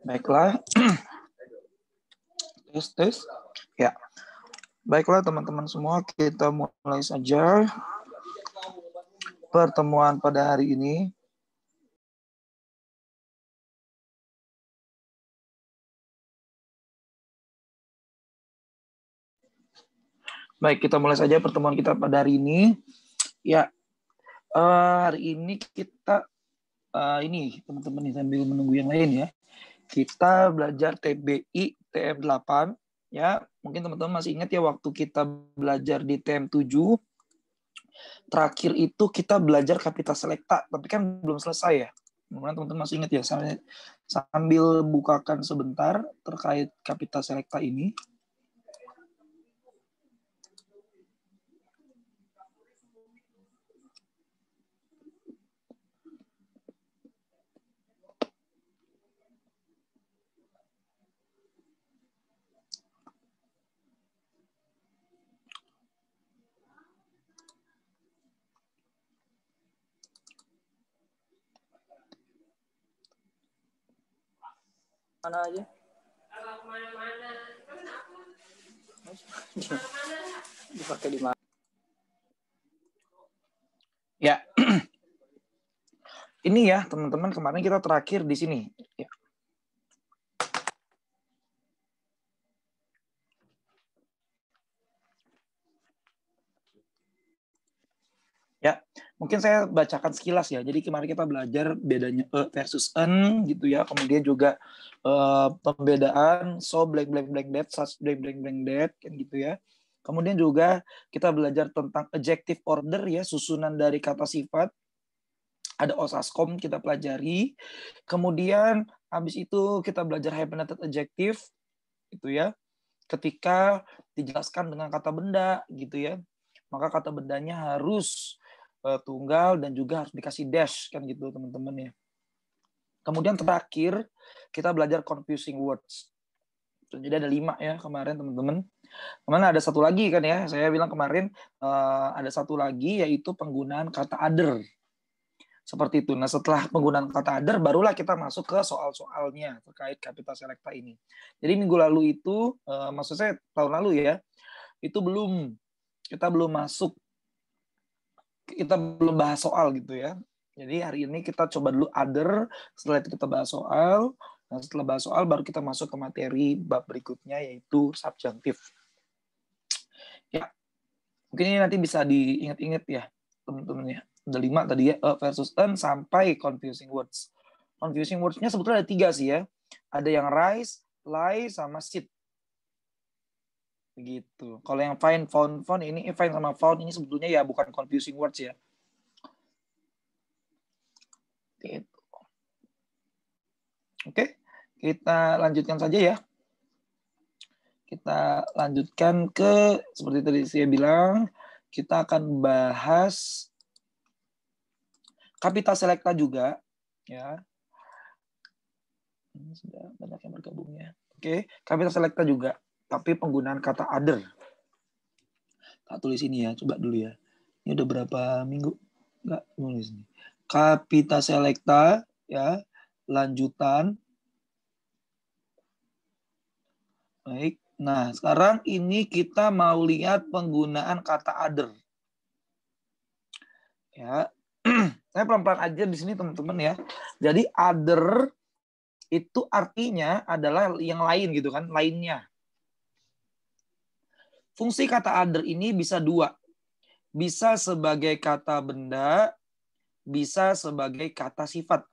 Baiklah, tes. Ya, baiklah teman-teman semua, kita mulai saja pertemuan pada hari ini. Baik, kita mulai saja pertemuan kita pada hari ini. Ya, hari ini kita ini teman-teman sambil menunggu yang lain ya. Kita belajar TBI TM8 ya. Mungkin teman-teman masih ingat ya waktu kita belajar di TM7 terakhir itu kita belajar Kapita Selecta, tapi kan belum selesai ya. Kemudian teman-teman masih ingat ya, sambil bukakan sebentar terkait Kapita Selecta ini. Mana aja? Dipakai di mana? Ya. Ini ya, teman-teman, kemarin kita terakhir di sini. Ya. Ya, mungkin saya bacakan sekilas ya. Jadi kemarin kita belajar bedanya E versus N gitu ya. Kemudian juga pembedaan so blank that, such blank that kan gitu ya. Kemudian juga kita belajar tentang adjective order ya, susunan dari kata sifat. Ada osaskom kita pelajari. Kemudian habis itu kita belajar hyphenated adjective gitu ya. Ketika dijelaskan dengan kata benda gitu ya. Maka kata bendanya harus tunggal dan juga harus dikasih dash kan gitu teman-teman ya. Kemudian terakhir kita belajar confusing words. Jadi ada 5 ya kemarin teman-teman. Kemana ada satu lagi kan ya, saya bilang kemarin ada satu lagi yaitu penggunaan kata other. Seperti itu. Nah setelah penggunaan kata other barulah kita masuk ke soal-soalnya terkait Kapita Selecta ini. Jadi minggu lalu itu, maksud saya tahun lalu ya, itu kita belum masuk, kita belum bahas soal gitu ya. Jadi hari ini kita coba dulu other, setelah itu kita bahas soal. Nah, setelah bahas soal baru kita masuk ke materi bab berikutnya yaitu subjunctive. Ya, mungkin ini nanti bisa diingat-ingat ya teman-teman ya. Ada 5 tadi ya, versus N sampai confusing words. Confusing words-nya sebetulnya ada 3 sih ya. Ada yang rise, lie, sama sit. Begitu. Kalau yang find, found ini find sama found ini sebetulnya ya bukan confusing words ya. Gitu. Oke, kita lanjutkan saja ya. Kita lanjutkan ke seperti tadi saya bilang, kita akan bahas Kapita Selecta juga ya. Ini sudah banyak yang bergabung ya. Oke, Kapita Selecta juga, tapi penggunaan kata other. Tak tulis ini ya, coba dulu ya. Ini udah berapa minggu nggak nulis nih. Kapita Selecta ya, lanjutan. Baik. Nah, sekarang ini kita mau lihat penggunaan kata other. Ya. Saya pelan-pelan aja di sini teman-teman ya. Jadi other itu artinya adalah yang lain gitu kan, lainnya. Fungsi kata other ini bisa 2. Bisa sebagai kata benda, bisa sebagai kata sifat.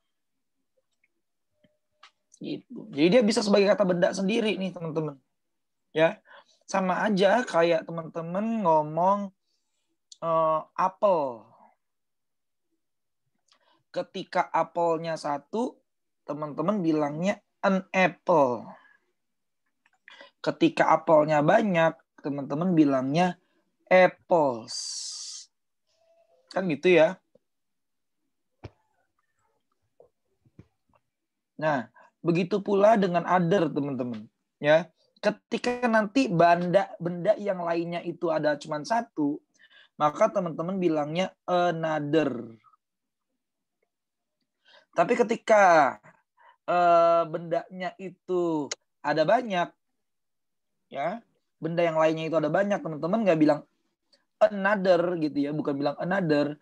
Gitu. Jadi dia bisa sebagai kata benda sendiri nih teman-teman. Ya. Sama aja kayak teman-teman ngomong apel. Ketika apelnya 1, teman-teman bilangnya an apple. Ketika apelnya banyak, teman-teman bilangnya apples. Kan gitu ya. Nah, begitu pula dengan other, teman-teman. Ya, ketika nanti benda yang lainnya itu ada cuma 1, maka teman-teman bilangnya another. Tapi ketika bendanya itu ada banyak, ya, benda yang lainnya itu ada banyak, teman-teman nggak bilang another gitu ya, bukan bilang another,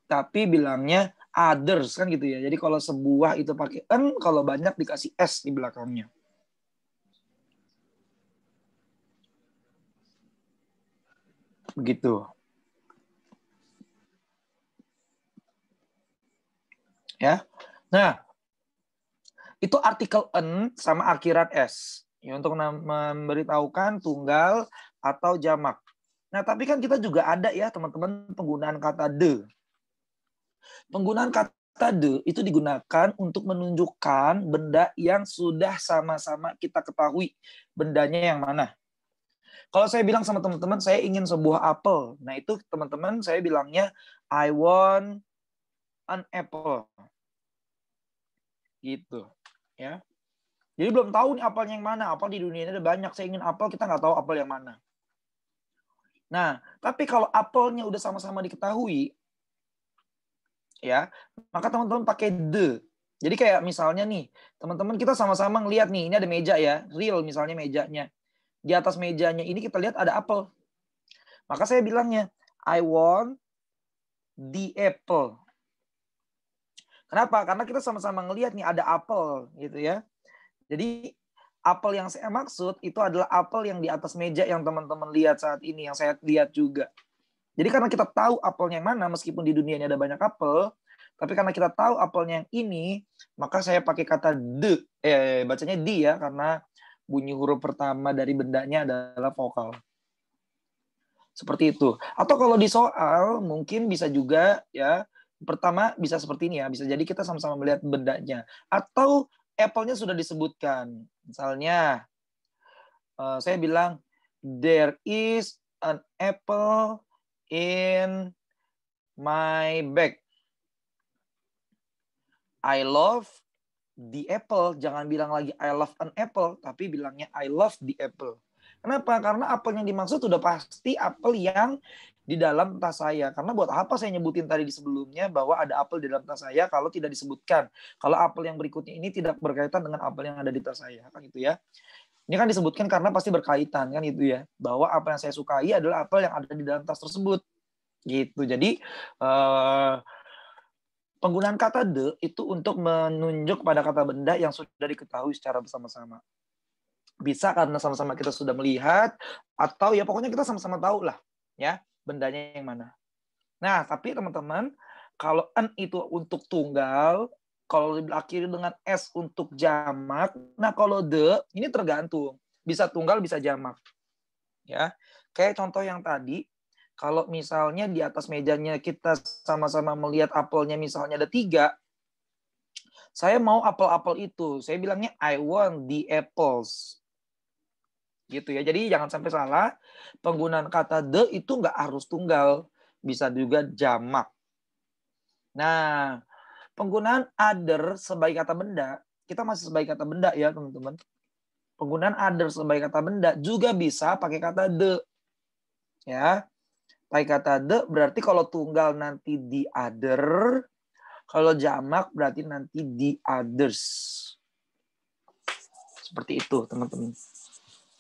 tapi bilangnya others kan gitu ya. Jadi kalau sebuah itu pakai an, kalau banyak dikasih s di belakangnya. Begitu. Ya. Nah, itu artikel an sama akhiran s ya, untuk memberitahukan tunggal atau jamak. Nah, tapi kan kita juga ada ya teman-teman penggunaan kata the. Penggunaan kata the itu digunakan untuk menunjukkan benda yang sudah sama-sama kita ketahui bendanya yang mana. Kalau saya bilang sama teman-teman, saya ingin sebuah apel. Nah, itu teman-teman saya bilangnya I want an apple. Gitu. Ya. Jadi belum tahu nih apelnya yang mana. Apel di dunia ini ada banyak. Saya ingin apel, kita nggak tahu apel yang mana. Nah, tapi kalau apelnya udah sama-sama diketahui, ya, maka teman-teman pakai the. Jadi kayak misalnya nih, teman-teman kita sama-sama ngelihat nih, ini ada meja ya, real misalnya mejanya. Di atas mejanya ini kita lihat ada apel. Maka saya bilangnya, I want the apple. Kenapa? Karena kita sama-sama ngelihat nih ada apel gitu ya. Jadi apel yang saya maksud itu adalah apel yang di atas meja yang teman-teman lihat saat ini, yang saya lihat juga. Jadi karena kita tahu apelnya yang mana, meskipun di dunia ini ada banyak apel, tapi karena kita tahu apelnya yang ini, maka saya pakai kata the. Bacanya di ya, karena bunyi huruf pertama dari bendanya adalah vokal. Seperti itu. Atau kalau di soal, mungkin bisa juga ya, pertama bisa seperti ini ya, bisa jadi kita sama-sama melihat bendanya. Atau apple-nya sudah disebutkan. Misalnya, saya bilang, there is an apple in my bag. I love the apple. Jangan bilang lagi I love an apple, tapi bilangnya I love the apple. Kenapa? Karena apel yang dimaksud sudah pasti apel yang di dalam tas saya. Karena buat apa saya nyebutin tadi di sebelumnya bahwa ada apel di dalam tas saya kalau tidak disebutkan. Kalau apel yang berikutnya ini tidak berkaitan dengan apel yang ada di tas saya. Kan gitu ya. Ini kan disebutkan karena pasti berkaitan kan gitu ya. Bahwa apa yang saya sukai adalah apel yang ada di dalam tas tersebut. Gitu. Jadi penggunaan kata the itu untuk menunjuk pada kata benda yang sudah diketahui secara bersama-sama. Bisa karena sama-sama kita sudah melihat, atau ya pokoknya kita sama-sama tahu lah ya bendanya yang mana. Nah, tapi teman-teman, kalau an itu untuk tunggal, kalau diakhiri dengan s untuk jamak, nah kalau the ini tergantung, bisa tunggal bisa jamak. Ya. Kayak contoh yang tadi, kalau misalnya di atas mejanya kita sama-sama melihat apelnya misalnya ada 3, saya mau apel-apel itu. Saya bilangnya I want the apples. Gitu ya. Jadi jangan sampai salah, penggunaan kata the itu nggak harus tunggal, bisa juga jamak. Nah, penggunaan other sebagai kata benda, kita masih sebagai kata benda ya teman-teman. Penggunaan other sebagai kata benda juga bisa pakai kata the. Ya, pakai kata the berarti kalau tunggal nanti the other, kalau jamak berarti nanti the others. Seperti itu teman-teman.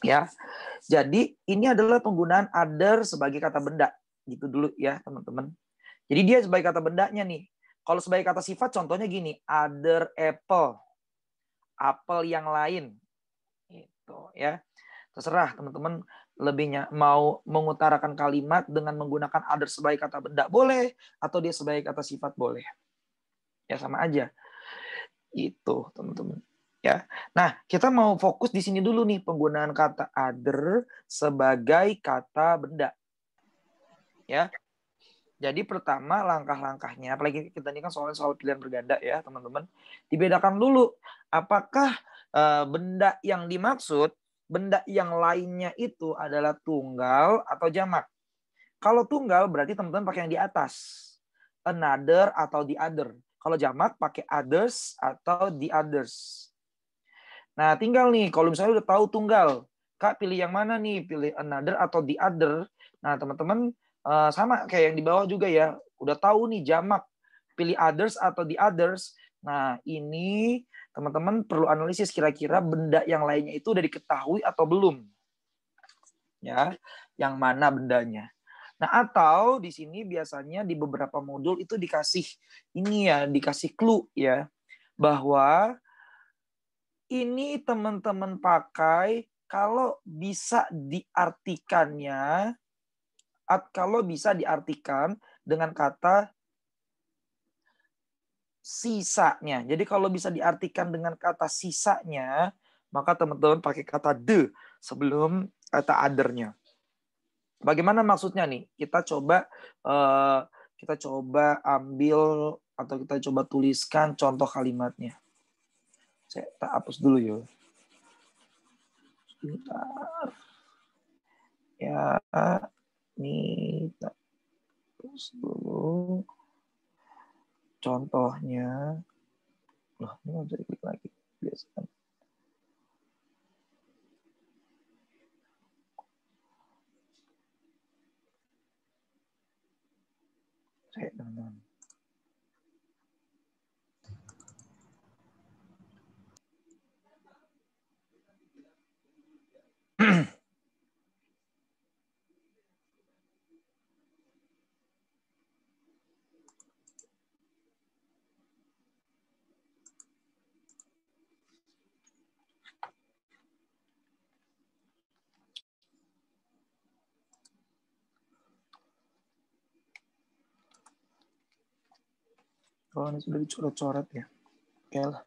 Ya, jadi ini adalah penggunaan other sebagai kata benda, gitu dulu ya teman-teman. Jadi dia sebagai kata bendanya nih. Kalau sebagai kata sifat, contohnya gini, other apple, apel yang lain, gitu ya. Terserah teman-teman lebihnya mau mengutarakan kalimat dengan menggunakan other sebagai kata benda boleh, atau dia sebagai kata sifat boleh. Ya sama aja. Itu teman-teman. Ya. Nah, kita mau fokus di sini dulu nih penggunaan kata other sebagai kata benda. Ya. Jadi pertama langkah-langkahnya, apalagi kita ini kan soal pilihan berganda ya, teman-teman. Dibedakan dulu apakah benda yang dimaksud, benda yang lainnya itu adalah tunggal atau jamak. Kalau tunggal berarti teman-teman pakai yang di atas. Another atau the other. Kalau jamak pakai others atau the others. Nah, tinggal nih, kalau misalnya udah tahu tunggal, Kak pilih yang mana nih? Pilih another atau the other. Nah, teman-teman sama kayak yang di bawah juga ya. Udah tahu nih jamak, pilih others atau the others. Nah, ini teman-teman perlu analisis kira-kira benda yang lainnya itu udah diketahui atau belum. Ya, yang mana bendanya. Nah, atau di sini biasanya di beberapa modul itu dikasih ini ya, dikasih clue ya, bahwa ini teman-teman pakai kalau bisa diartikannya, kalau bisa diartikan dengan kata sisanya. Jadi kalau bisa diartikan dengan kata sisanya, maka teman-teman pakai kata the sebelum kata other-nya. Bagaimana maksudnya nih? Kita coba ambil atau kita coba tuliskan contoh kalimatnya. Saya hapus dulu ya. Sebentar. Ya, nih terus dulu contohnya. Loh, ini nggak bisa diklik lagi. Biasa kan. Saya teman-teman. Oh, ini sudah dicoret-coret ya. Oke lah.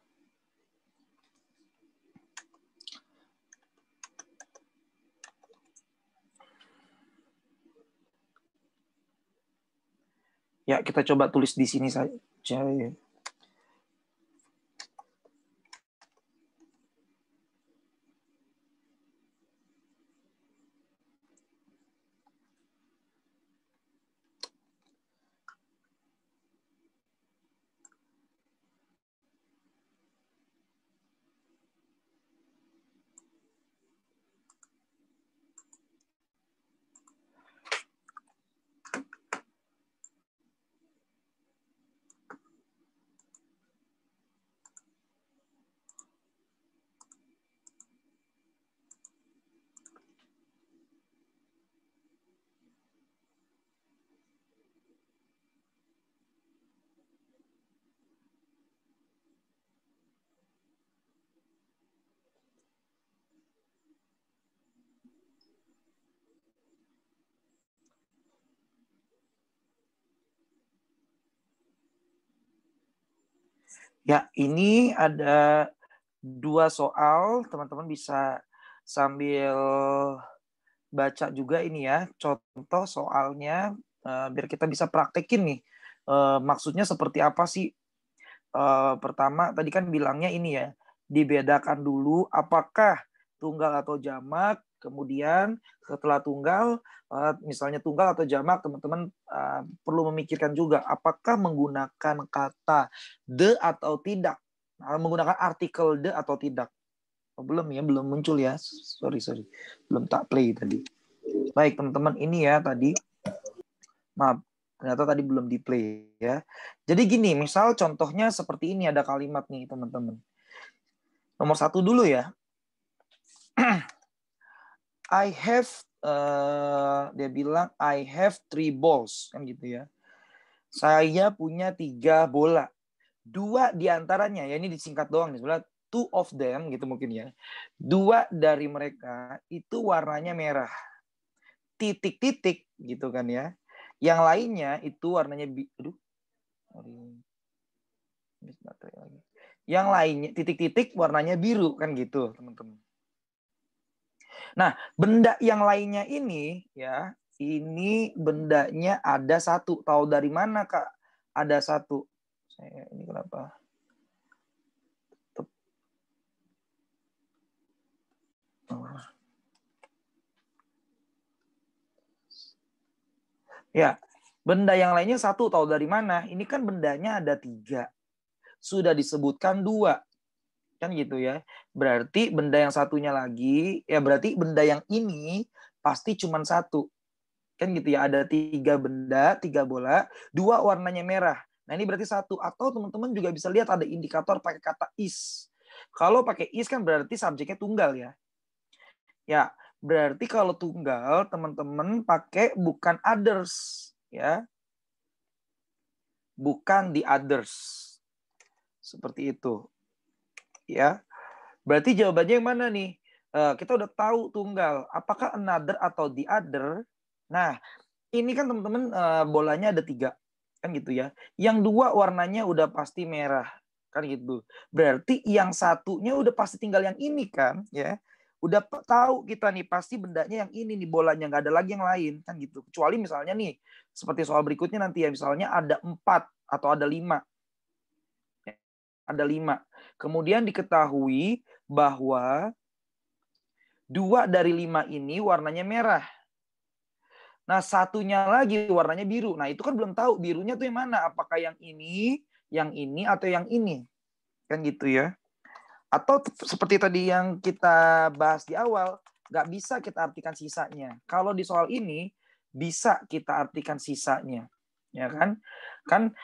Ya, kita coba tulis di sini saja ya. Ya, ini ada 2 soal, teman-teman bisa sambil baca juga ini ya, contoh soalnya biar kita bisa praktekin nih. Maksudnya seperti apa sih? Pertama tadi kan bilangnya ini ya, dibedakan dulu apakah tunggal atau jamak, kemudian setelah tunggal, misalnya tunggal atau jamak, teman-teman perlu memikirkan juga apakah menggunakan kata the atau tidak, menggunakan artikel the atau tidak. Oh, belum ya, belum muncul ya, sorry, belum tak play tadi. Baik teman-teman, ini ya tadi, maaf, ternyata tadi belum di play ya. Jadi gini, misal contohnya seperti ini, ada kalimat nih teman-teman. Nomor 1 dulu ya. I have, dia bilang I have 3 balls, kan gitu ya. Saya punya 3 bola. 2 diantaranya, ya ini disingkat doang nih, sebenarnya 2 of them gitu mungkin ya. 2 dari mereka itu warnanya merah. Titik-titik gitu kan ya. Yang lainnya itu warnanya yang lainnya titik-titik warnanya biru kan gitu, teman-teman. Nah, benda yang lainnya ini ya, ini bendanya ada 1. Tahu dari mana, Kak? Ada 1. Saya ini kenapa? Ya, benda yang lainnya 1, tahu dari mana? Ini kan bendanya ada 3. Sudah disebutkan 2. Kan gitu ya. Berarti benda yang satunya lagi, ya berarti benda yang ini pasti cuma 1. Kan gitu ya, ada 3 benda, 3 bola, 2 warnanya merah. Nah, ini berarti 1. Atau teman-teman juga bisa lihat ada indikator pakai kata is. Kalau pakai is kan berarti subjeknya tunggal ya. Ya, berarti kalau tunggal teman-teman pakai bukan others ya. Bukan the others. Seperti itu. Ya. Berarti jawabannya yang mana nih? Kita udah tahu tunggal. Apakah another atau the other? Nah, ini kan teman-teman bolanya ada 3. Kan gitu ya. Yang 2 warnanya udah pasti merah. Kan gitu. Berarti yang satunya udah pasti tinggal yang ini kan. Ya. Udah tahu kita nih pasti bendanya yang ini nih, bolanya. Nggak ada lagi yang lain. Kan gitu. Kecuali misalnya nih, seperti soal berikutnya nanti ya. Misalnya ada 4 atau ada 5. Ada 5. Kemudian diketahui bahwa 2 dari 5 ini warnanya merah. Nah, satunya lagi warnanya biru. Nah, itu kan belum tahu birunya tuh yang mana. Apakah yang ini, atau yang ini. Kan gitu ya. Atau seperti tadi yang kita bahas di awal, nggak bisa kita artikan sisanya. Kalau di soal ini, bisa kita artikan sisanya. Ya kan? Kan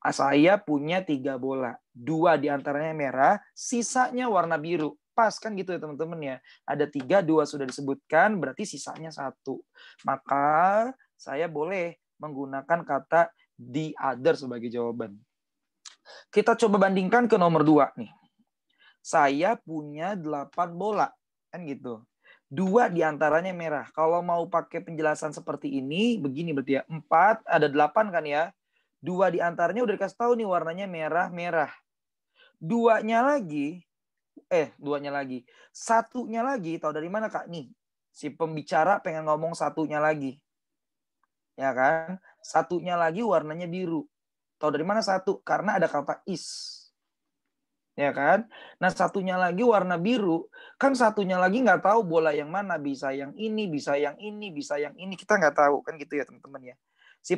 saya punya 3 bola. 2 diantaranya merah, sisanya warna biru. Pas kan gitu ya teman-teman ya. Ada 3, 2 sudah disebutkan, berarti sisanya 1. Maka saya boleh menggunakan kata the other sebagai jawaban. Kita coba bandingkan ke nomor 2 nih. Saya punya 8 bola. Kan gitu. 2 diantaranya merah. Kalau mau pakai penjelasan seperti ini, begini berarti ya. 4, ada 8 kan ya. 2 diantaranya udah dikasih tahu nih warnanya merah-merah. Duanya lagi, satunya lagi, tahu dari mana Kak? Nih, si pembicara pengen ngomong satunya lagi. Ya kan? Satunya lagi warnanya biru. Tahu dari mana 1? Karena ada kata is. Ya kan? Nah, satunya lagi warna biru. Kan satunya lagi nggak tahu bola yang mana. Bisa yang ini, bisa yang ini, bisa yang ini. Kita nggak tahu. Kan gitu ya teman-teman ya. Si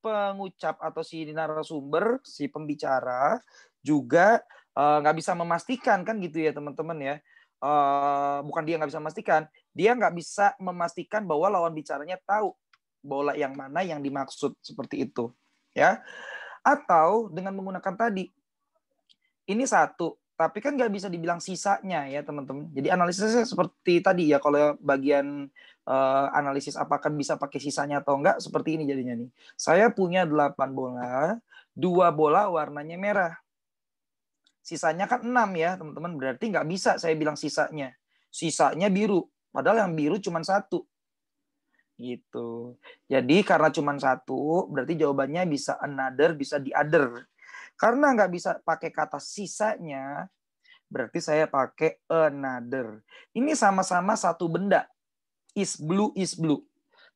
pengucap atau si narasumber, si pembicara juga nggak bisa memastikan kan gitu ya teman-teman ya. Bukan dia nggak bisa memastikan, dia nggak bisa memastikan bahwa lawan bicaranya tahu bola yang mana yang dimaksud seperti itu ya. Atau dengan menggunakan tadi ini 1, tapi kan nggak bisa dibilang sisanya ya teman-teman. Jadi analisisnya seperti tadi ya, kalau bagian analisis apakah bisa pakai sisanya atau enggak, seperti ini jadinya nih. Saya punya 8 bola, 2 bola warnanya merah. Sisanya kan 6 ya teman-teman, berarti nggak bisa saya bilang sisanya. Sisanya biru, padahal yang biru cuma 1. Gitu. Jadi karena cuma 1, berarti jawabannya bisa another, bisa the other. Karena nggak bisa pakai kata sisanya, berarti saya pakai another. Ini sama-sama satu benda. Is blue, is blue.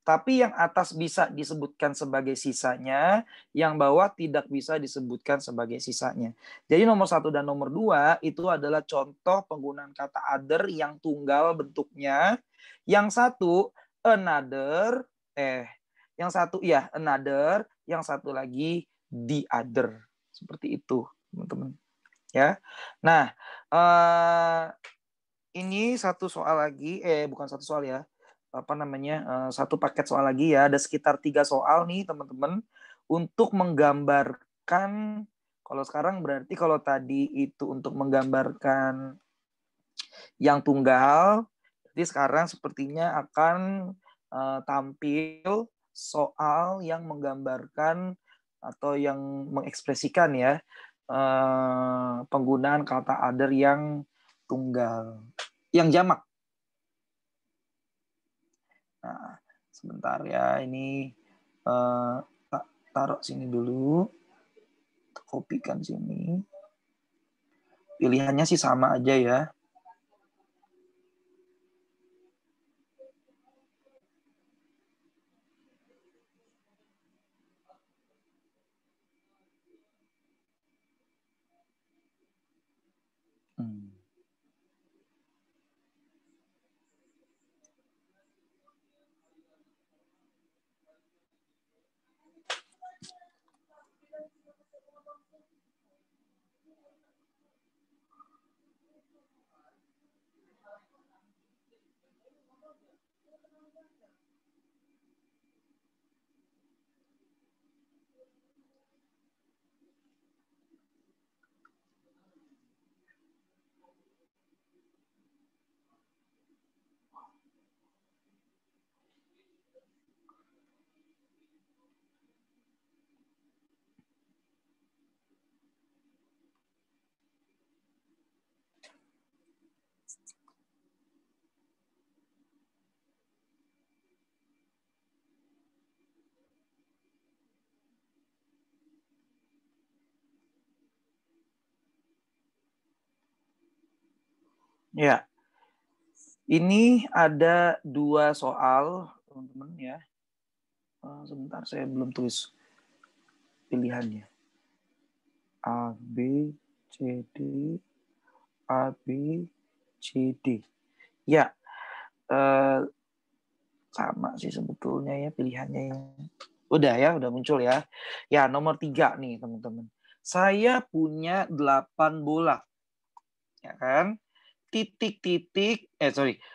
Tapi yang atas bisa disebutkan sebagai sisanya, yang bawah tidak bisa disebutkan sebagai sisanya. Jadi nomor 1 dan nomor 2 itu adalah contoh penggunaan kata other yang tunggal bentuknya. Yang 1 another, yang 1 ya another, yang 1 lagi the other. Seperti itu, teman-teman. Ya. Nah, ini satu soal lagi, bukan satu soal ya, satu paket soal lagi ya. Ada sekitar 3 soal nih teman-teman untuk menggambarkan. Kalau sekarang berarti kalau tadi itu untuk menggambarkan yang tunggal, jadi sekarang sepertinya akan tampil soal yang menggambarkan atau yang mengekspresikan ya penggunaan kata other yang tunggal, yang jamak. Nah, sebentar ya, ini taruh sini dulu, kopikan sini. Pilihannya sih sama aja ya. Ya, ini ada 2 soal, teman-teman ya. Sebentar, saya belum tulis pilihannya. A, B, C, D, A, B, C, D. Ya, sama sih sebetulnya ya pilihannya yang udah muncul ya. Ya, nomor 3 nih teman-teman. Saya punya 8 bola. Ya kan?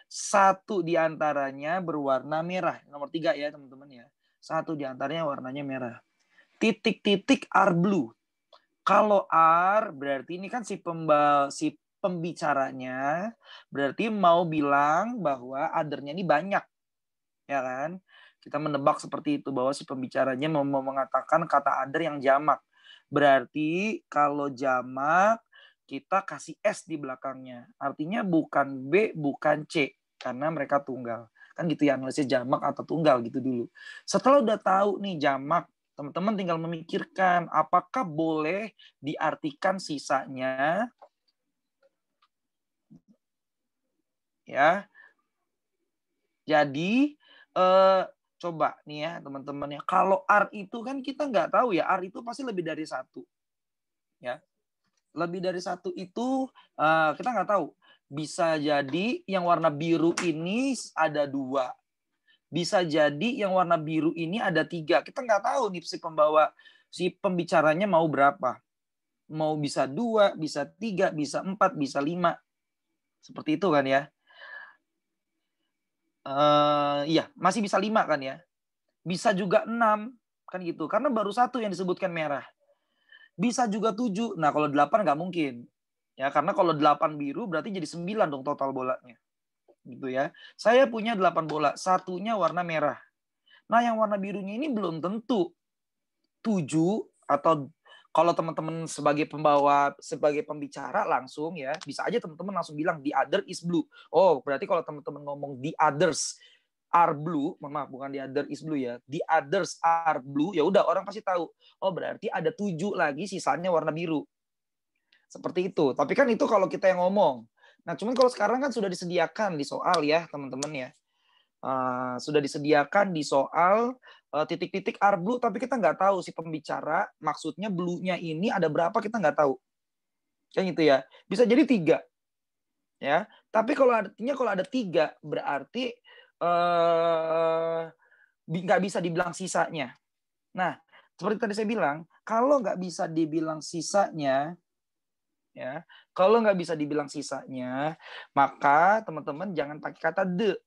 Satu diantaranya berwarna merah. Nomor 3 ya teman-teman ya. Satu diantaranya warnanya merah. Titik-titik are blue. Kalau R berarti ini kan si pembicaranya berarti mau bilang bahwa other-nya ini banyak. Ya kan? Kita menebak seperti itu bahwa si pembicaranya mau mengatakan kata other yang jamak. Berarti kalau jamak kita kasih S di belakangnya. Artinya bukan B, bukan C. Karena mereka tunggal. Kan gitu ya, analisis jamak atau tunggal gitu dulu. Setelah udah tahu nih jamak, teman-teman tinggal memikirkan apakah boleh diartikan sisanya. Ya. Jadi, coba nih ya teman-teman ya. Kalau R itu kan kita nggak tahu ya. R itu pasti lebih dari 1. Ya. Lebih dari 1 itu kita nggak tahu. Bisa jadi yang warna biru ini ada 2. Bisa jadi yang warna biru ini ada 3. Kita nggak tahu nih si pembicaranya mau berapa. Mau bisa 2, bisa 3, bisa 4, bisa 5. Seperti itu kan ya. Iya, masih bisa 5 kan ya. Bisa juga 6 kan gitu. Karena baru 1 yang disebutkan merah. Bisa juga 7. Nah, kalau 8 nggak mungkin. Ya, karena kalau 8 biru berarti jadi 9 dong total bolanya. Gitu ya. Saya punya 8 bola, satunya warna merah. Nah, yang warna birunya ini belum tentu 7 atau kalau teman-teman sebagai pembicara langsung ya, bisa aja teman-teman langsung bilang the other is blue. Oh, berarti kalau teman-teman ngomong the others are blue, maaf bukan the other is blue ya, the others are blue, ya udah orang pasti tahu. Oh, berarti ada 7 lagi sisanya warna biru. Seperti itu. Tapi kan itu kalau kita yang ngomong. Nah, cuman kalau sekarang kan sudah disediakan di soal ya, teman-teman ya. Sudah disediakan di soal titik-titik are blue, tapi kita nggak tahu si pembicara maksudnya blue-nya ini ada berapa, kita nggak tahu. Kan gitu ya. Bisa jadi 3. Ya. Tapi kalau ada 3 berarti nggak bisa dibilang sisanya. Nah, seperti tadi saya bilang, kalau nggak bisa dibilang sisanya, ya, kalau nggak bisa dibilang sisanya, maka teman-teman jangan pakai kata the,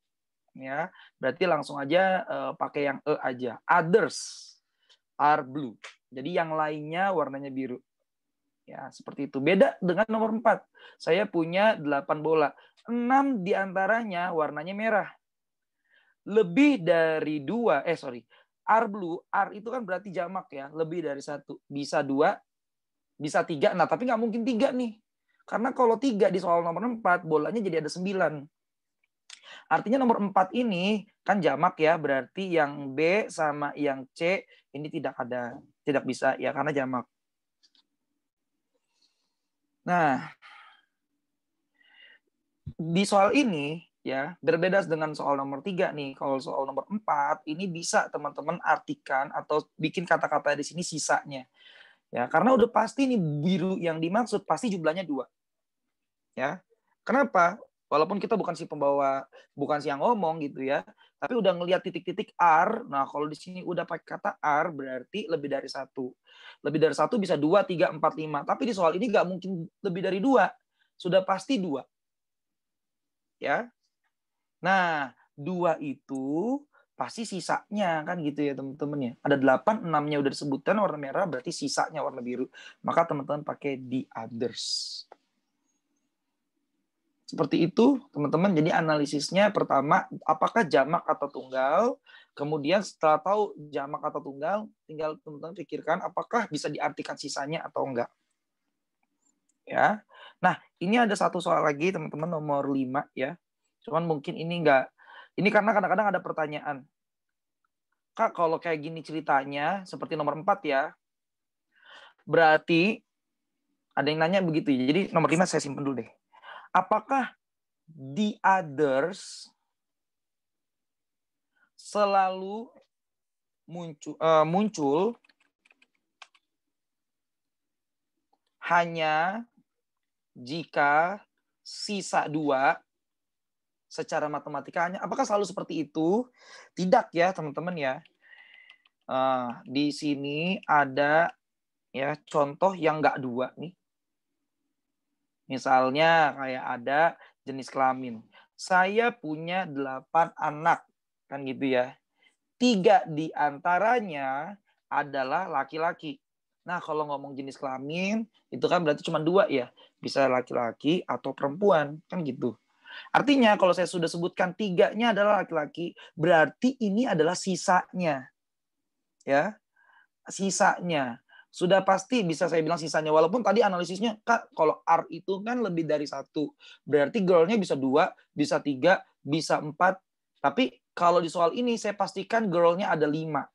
ya, berarti langsung aja pakai yang aja. Others are blue. Jadi yang lainnya warnanya biru. Ya, seperti itu. Beda dengan nomor 4. Saya punya 8 bola. 6 diantaranya warnanya merah. Lebih dari 2, are blue, are itu kan berarti jamak ya, lebih dari 1. Bisa 2, bisa 3. Nah, tapi nggak mungkin 3 nih. Karena kalau 3 di soal nomor 4, bolanya jadi ada 9. Artinya nomor 4 ini kan jamak ya, berarti yang B sama yang C ini tidak bisa ya karena jamak. Nah, di soal ini ya berbeda dengan soal nomor 3 nih. Kalau soal nomor 4 ini bisa teman-teman artikan atau bikin kata-kata di sini sisanya. Ya, karena udah pasti nih biru yang dimaksud pasti jumlahnya 2. Ya. Kenapa? Walaupun kita bukan si yang ngomong gitu ya, tapi udah ngelihat titik-titik R. Nah, kalau di sini udah pakai kata R berarti lebih dari 1. Lebih dari 1 bisa 2, 3, 4, 5. Tapi di soal ini nggak mungkin lebih dari 2. Sudah pasti 2. Ya. Nah, 2 itu pasti sisanya kan gitu ya teman-teman ya. Ada 8, 6-nya udah disebutkan warna merah, berarti sisanya warna biru. Maka teman-teman pakai the others. Seperti itu, teman-teman. Jadi analisisnya pertama, apakah jamak atau tunggal? Kemudian setelah tahu jamak atau tunggal, tinggal teman-teman pikirkan apakah bisa diartikan sisanya atau enggak. Ya. Nah, ini ada satu soal lagi, teman-teman, nomor 5 ya. Cuman mungkin ini enggak. Ini karena kadang-kadang ada pertanyaan. Kak, kalau kayak gini ceritanya, seperti nomor 4 ya, berarti ada yang nanya begitu. Jadi nomor 5 saya simpen dulu deh. Apakah the others selalu muncul hanya jika sisa 2 secara matematikanya. Apakah selalu seperti itu? Tidak ya, teman-teman ya. Di sini ada ya contoh yang nggak 2 nih. Misalnya kayak ada jenis kelamin. Saya punya 8 anak, kan gitu ya. 3 di antaranya adalah laki-laki. Nah, kalau ngomong jenis kelamin, itu kan berarti cuma 2 ya. Bisa laki-laki atau perempuan, kan gitu. Artinya kalau saya sudah sebutkan 3-nya adalah laki-laki, berarti ini adalah sisanya. Ya, sisanya. Sudah pasti bisa saya bilang sisanya. Walaupun tadi analisisnya, Kak, kalau R itu kan lebih dari 1. Berarti girl-nya bisa 2, bisa 3, bisa 4. Tapi kalau di soal ini saya pastikan girl-nya ada 5.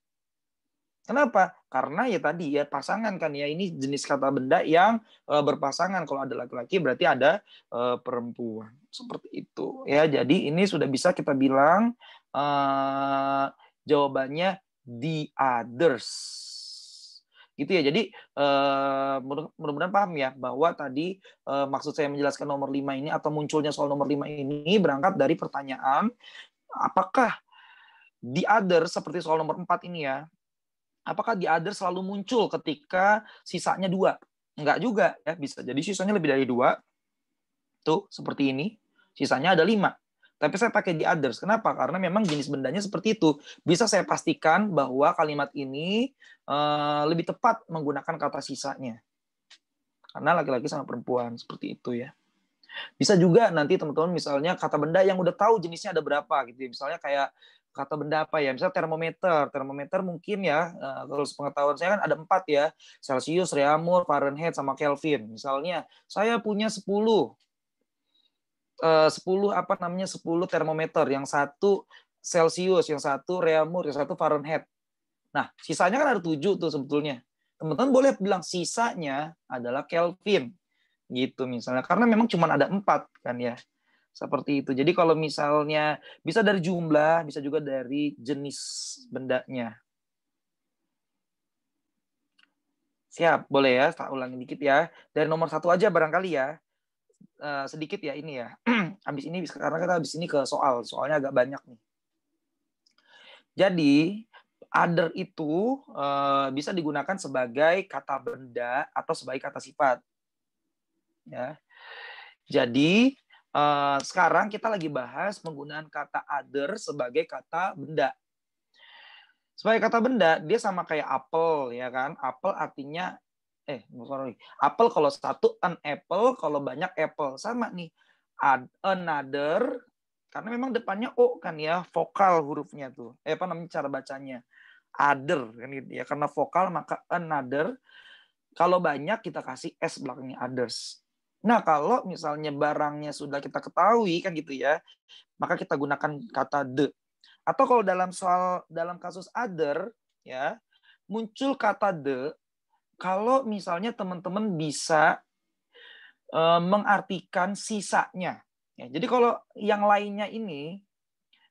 Kenapa? Karena ya tadi ya pasangan kan ya. Ini jenis kata benda yang berpasangan. Kalau ada laki-laki berarti ada perempuan. Seperti itu. Ya, jadi ini sudah bisa kita bilang jawabannya the others. Gitu ya. Jadi mudah-mudahan paham ya bahwa tadi maksud saya menjelaskan nomor 5 ini atau munculnya soal nomor 5 ini berangkat dari pertanyaan apakah the others seperti soal nomor 4 ini ya. Apakah the others selalu muncul ketika sisanya 2? Enggak juga ya, bisa jadi sisanya lebih dari 2. Tuh, seperti ini. Sisanya ada 5. Tapi saya pakai the others. Kenapa? Karena memang jenis bendanya seperti itu. Bisa saya pastikan bahwa kalimat ini lebih tepat menggunakan kata sisanya. Karena laki-laki sama perempuan, seperti itu ya. Bisa juga nanti teman-teman misalnya kata benda yang udah tahu jenisnya ada berapa gitu ya. Misalnya kayak kata benda apa ya? Misalnya termometer. Termometer mungkin ya, kalau sepengetahuan saya kan ada 4 ya. Celsius, Reaumur, Fahrenheit, sama Kelvin. Misalnya saya punya 10 termometer, yang 1 Celsius, yang 1 Reaumur, yang 1 Fahrenheit. Nah, sisanya kan ada 7 tuh sebetulnya. Teman-teman boleh bilang sisanya adalah Kelvin. Gitu misalnya. Karena memang cuma ada 4 kan ya. Seperti itu. Jadi kalau misalnya bisa dari jumlah, bisa juga dari jenis bendanya. Siap, boleh ya. Tak ulangi dikit ya. Dari nomor 1 aja barangkali ya. Sedikit ya ini ya. Habis ini karena kita habis ini ke soalnya agak banyak nih. Jadi other itu bisa digunakan sebagai kata benda atau sebagai kata sifat. Ya. Jadi sekarang kita lagi bahas penggunaan kata other sebagai kata benda. Sebagai kata benda, dia sama kayak apel, ya kan? Apel artinya, apel kalau 1, an apple, kalau banyak apple. Sama nih, another, karena memang depannya O kan ya, vokal hurufnya tuh. Apa namanya cara bacanya? Other, kan gitu ya. Karena vokal, maka another. Kalau banyak, kita kasih S belakangnya others. Nah, kalau misalnya barangnya sudah kita ketahui kan gitu ya, maka kita gunakan kata the. Atau kalau dalam kasus other ya, muncul kata the kalau misalnya teman-teman bisa mengartikan sisanya. Ya, jadi kalau yang lainnya ini,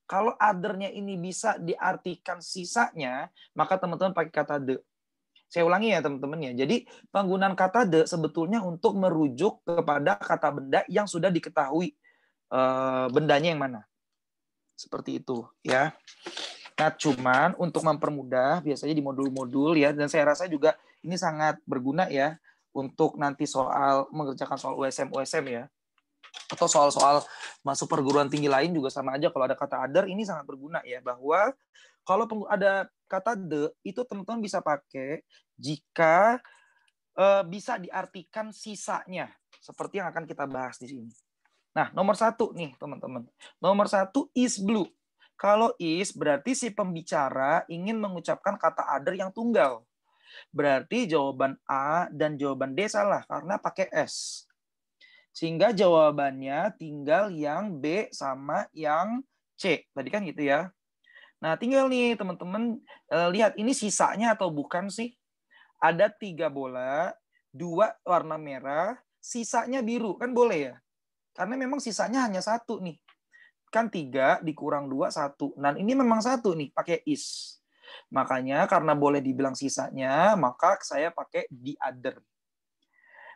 kalau other-nya ini bisa diartikan sisanya, maka teman-teman pakai kata the. Saya ulangi ya teman-teman ya. Jadi penggunaan kata the sebetulnya untuk merujuk kepada kata benda yang sudah diketahui bendanya yang mana. Seperti itu ya. Nah, cuman untuk mempermudah biasanya di modul-modul ya, dan saya rasa juga ini sangat berguna ya untuk nanti mengerjakan soal USM ya. Atau soal-soal masuk perguruan tinggi lain juga sama aja kalau ada kata other ini sangat berguna ya, bahwa kalau ada kata the itu teman-teman bisa pakai jika bisa diartikan sisanya seperti yang akan kita bahas di sini. Nah, nomor 1 nih teman-teman. Nomor 1 is blue. Kalau is berarti si pembicara ingin mengucapkan kata other yang tunggal. Berarti jawaban A dan jawaban D salah karena pakai S. Sehingga jawabannya tinggal yang B sama yang C. Tadi kan gitu ya. Nah, tinggal nih teman-teman lihat ini sisanya atau bukan sih? Ada 3 bola, 2 warna merah, sisanya biru. Kan boleh ya? Karena memang sisanya hanya 1 nih. Kan 3 dikurang 2, 1. Nah, ini memang 1 nih, pakai is. Makanya karena boleh dibilang sisanya, maka saya pakai the other.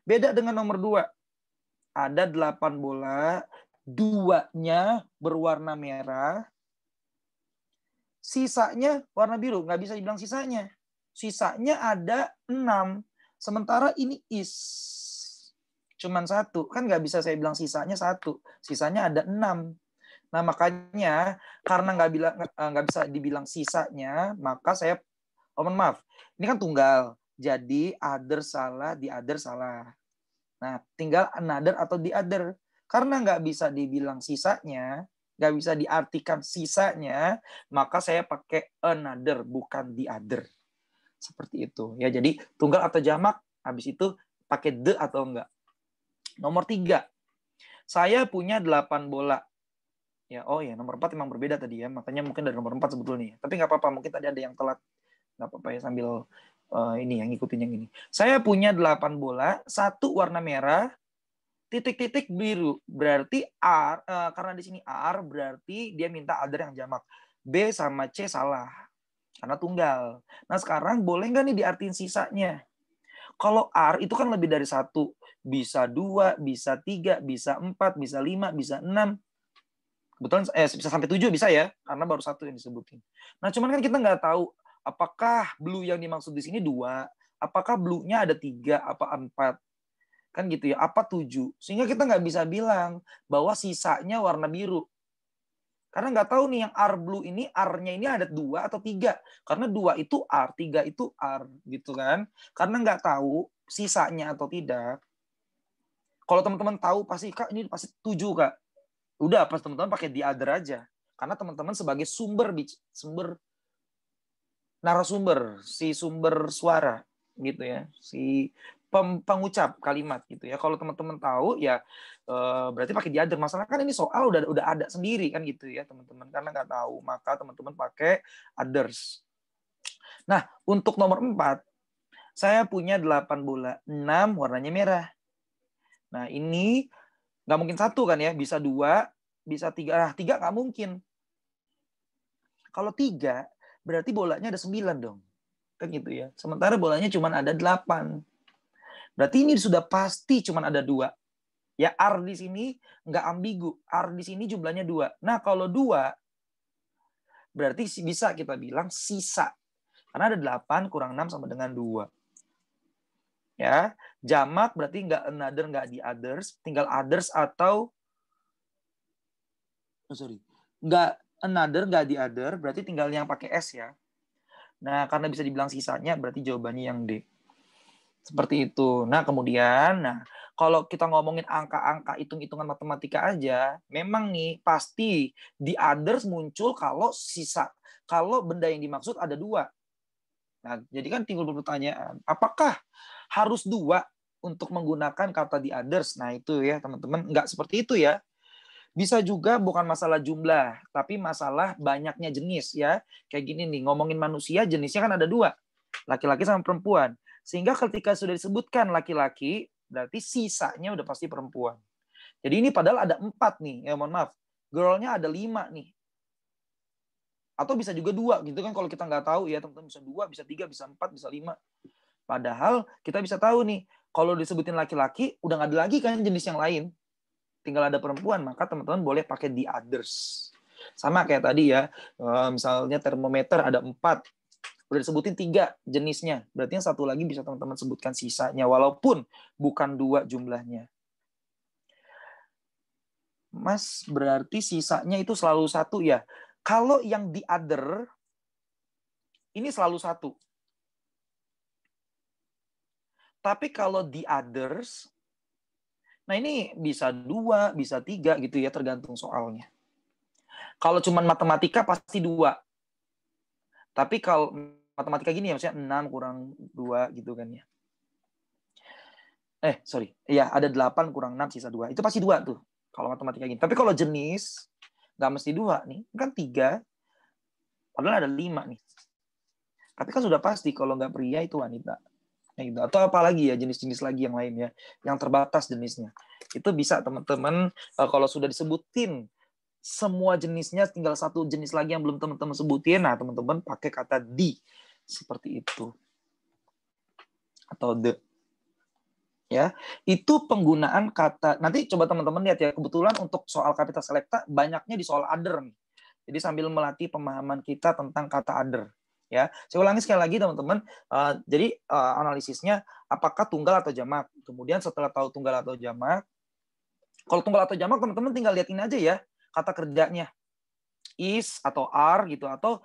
Beda dengan nomor 2. Ada 8 bola, 2-nya berwarna merah, sisanya warna biru. Nggak bisa dibilang sisanya. Sisanya ada 6. Sementara ini is. Cuman 1. Kan nggak bisa saya bilang sisanya 1. Sisanya ada 6. Nah, makanya karena nggak bisa dibilang sisanya, maka saya, mohon maaf, ini kan tunggal. Jadi other salah, the other salah. Nah, tinggal another atau the other. Karena nggak bisa dibilang sisanya, nggak bisa diartikan sisanya, maka saya pakai another, bukan the other. Seperti itu. Ya, jadi tunggal atau jamak, habis itu pakai the atau enggak. Nomor 3. Saya punya 8 bola. Ya, nomor 4 memang berbeda tadi ya. Makanya mungkin dari nomor 4 sebetulnya. Tapi nggak apa-apa, mungkin tadi ada yang telat. Nggak apa-apa ya, sambil ini yang ngikutin yang ini. Saya punya 8 bola, 1 warna merah, titik-titik biru. Berarti R, karena di sini R, berarti dia minta other yang jamak. B sama C salah. Karena tunggal. Nah, sekarang boleh nggak nih diartiin sisanya? Kalau R itu kan lebih dari 1. Bisa 2, bisa 3, bisa 4, bisa 5, bisa 6. Kebetulan bisa sampai 7 bisa ya, karena baru 1 yang disebutin. Nah, cuman kan kita nggak tahu apakah blue yang dimaksud di sini 2, apakah blue-nya ada 3, apa 4. Kan gitu ya, apa 7. Sehingga kita nggak bisa bilang bahwa sisanya warna biru. Karena nggak tahu nih yang R blue ini, R-nya ini ada 2 atau 3. Karena 2 itu R, 3 itu R. Gitu kan. Karena nggak tahu sisanya atau tidak. Kalau teman-teman tahu, pasti, Kak, ini pasti 7, Kak. Udah, pas teman-teman pakai the other aja. Karena teman-teman sebagai sumber narasumber, si sumber suara gitu ya, si pengucap kalimat gitu ya. Kalau teman-teman tahu ya berarti pakai the other. Masalah kan ini soal udah ada sendiri kan gitu ya, teman-teman. Karena nggak tahu, maka teman-teman pakai others. Nah, untuk nomor 4, saya punya 8 bola, 6 warnanya merah. Nah, ini nggak mungkin 1 kan ya, bisa 2, bisa 3. Nah, 3 nggak mungkin. Kalau 3, berarti bolanya ada 9 dong. Kan gitu ya. Sementara bolanya cuma ada 8. Berarti ini sudah pasti cuma ada 2. Ya, R di sini nggak ambigu. R di sini jumlahnya 2. Nah, kalau 2, berarti bisa kita bilang sisa. Karena ada 8 kurang 6 sama dengan 2. Ya, jamak berarti nggak another, nggak the others, tinggal others atau nggak another, nggak the other, berarti tinggal yang pakai S ya. Nah, karena bisa dibilang sisanya, berarti jawabannya yang D. Seperti itu. Nah, kemudian, kalau kita ngomongin angka-angka, hitung-hitungan matematika aja, memang nih pasti the others muncul kalau benda yang dimaksud ada 2. Nah, jadi kan timbul pertanyaan, apakah harus 2 untuk menggunakan kata the others? Nah, itu ya, teman-teman. Nggak seperti itu ya. Bisa juga bukan masalah jumlah, tapi masalah banyaknya jenis ya. Kayak gini nih, ngomongin manusia jenisnya kan ada 2. Laki-laki sama perempuan. Sehingga ketika sudah disebutkan laki-laki, berarti sisanya udah pasti perempuan. Jadi ini padahal ada 4 nih, ya mohon maaf. Girl-nya ada 5 nih. Atau bisa juga 2 gitu kan, kalau kita nggak tahu ya, teman-teman, bisa 2, bisa 3, bisa 4, bisa 5. Padahal kita bisa tahu nih, kalau disebutin laki-laki, udah nggak ada lagi kan jenis yang lain. Tinggal ada perempuan, maka teman-teman boleh pakai the others. Sama kayak tadi ya, misalnya termometer ada 4, udah disebutin 3 jenisnya, berarti yang 1 lagi bisa teman-teman sebutkan sisanya, walaupun bukan 2 jumlahnya. Mas, berarti sisanya itu selalu 1 ya? Kalau yang the other, ini selalu 1. Tapi kalau the others, nah ini bisa 2, bisa 3 gitu ya, tergantung soalnya. Kalau cuma matematika pasti 2. Tapi kalau matematika gini ya, maksudnya 6 kurang 2 gitu kan ya. Ya ada 8 kurang 6 sisa 2. Itu pasti 2 tuh, kalau matematika gini. Tapi kalau jenis, nggak mesti 2 nih. Kan 3, padahal ada 5 nih. Tapi kan sudah pasti kalau nggak pria itu wanita. Nah, gitu. Atau apalagi ya jenis-jenis lagi yang lain ya, yang terbatas jenisnya. Itu bisa teman-teman kalau sudah disebutin semua jenisnya, tinggal satu jenis lagi yang belum teman-teman sebutin, nah teman-teman pakai kata the seperti itu atau the. Ya, itu penggunaan kata. Nanti coba teman-teman lihat ya, kebetulan untuk soal kapital selekta banyaknya di soal other nih. Jadi sambil melatih pemahaman kita tentang kata other. Ya, saya ulangi sekali lagi teman-teman. Jadi analisisnya apakah tunggal atau jamak. Kemudian setelah tahu tunggal atau jamak, kalau tunggal atau jamak teman-teman tinggal liatin aja ya kata kerjanya, is atau are gitu, atau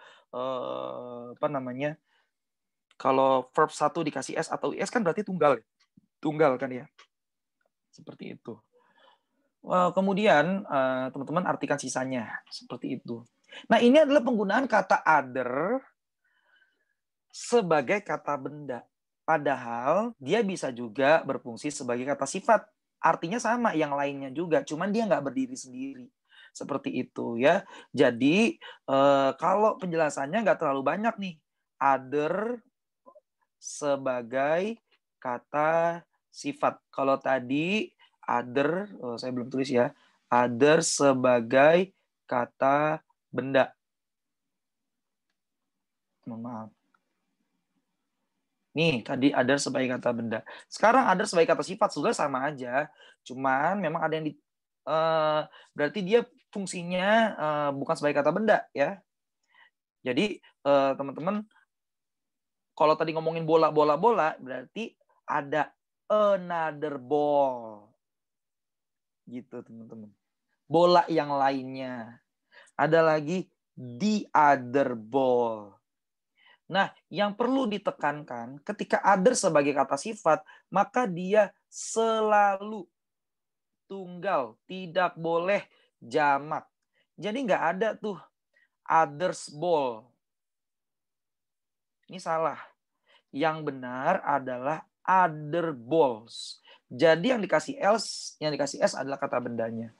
apa namanya, kalau verb 1 dikasih s atau is kan berarti tunggal kan ya, seperti itu. Kemudian teman-teman artikan sisanya seperti itu. Nah, ini adalah penggunaan kata other sebagai kata benda. Padahal dia bisa juga berfungsi sebagai kata sifat. Artinya sama yang lainnya juga, cuman dia nggak berdiri sendiri. Seperti itu ya. Jadi kalau penjelasannya nggak terlalu banyak nih. Other sebagai kata sifat. Kalau tadi other, saya belum tulis ya. Other sebagai kata benda. Mohon maaf. Nih, tadi other sebagai kata benda. Sekarang other sebagai kata sifat sudah sama aja. Cuman memang ada yang berarti dia fungsinya bukan sebagai kata benda ya. Jadi teman-teman kalau tadi ngomongin bola berarti ada another ball. Gitu teman-teman. Bola yang lainnya. Ada lagi the other ball. Nah, yang perlu ditekankan ketika other sebagai kata sifat, maka dia selalu tunggal, tidak boleh jamak. Jadi nggak ada tuh others ball. Ini salah. Yang benar adalah other balls. Jadi yang dikasih else, yang dikasih s adalah kata bendanya.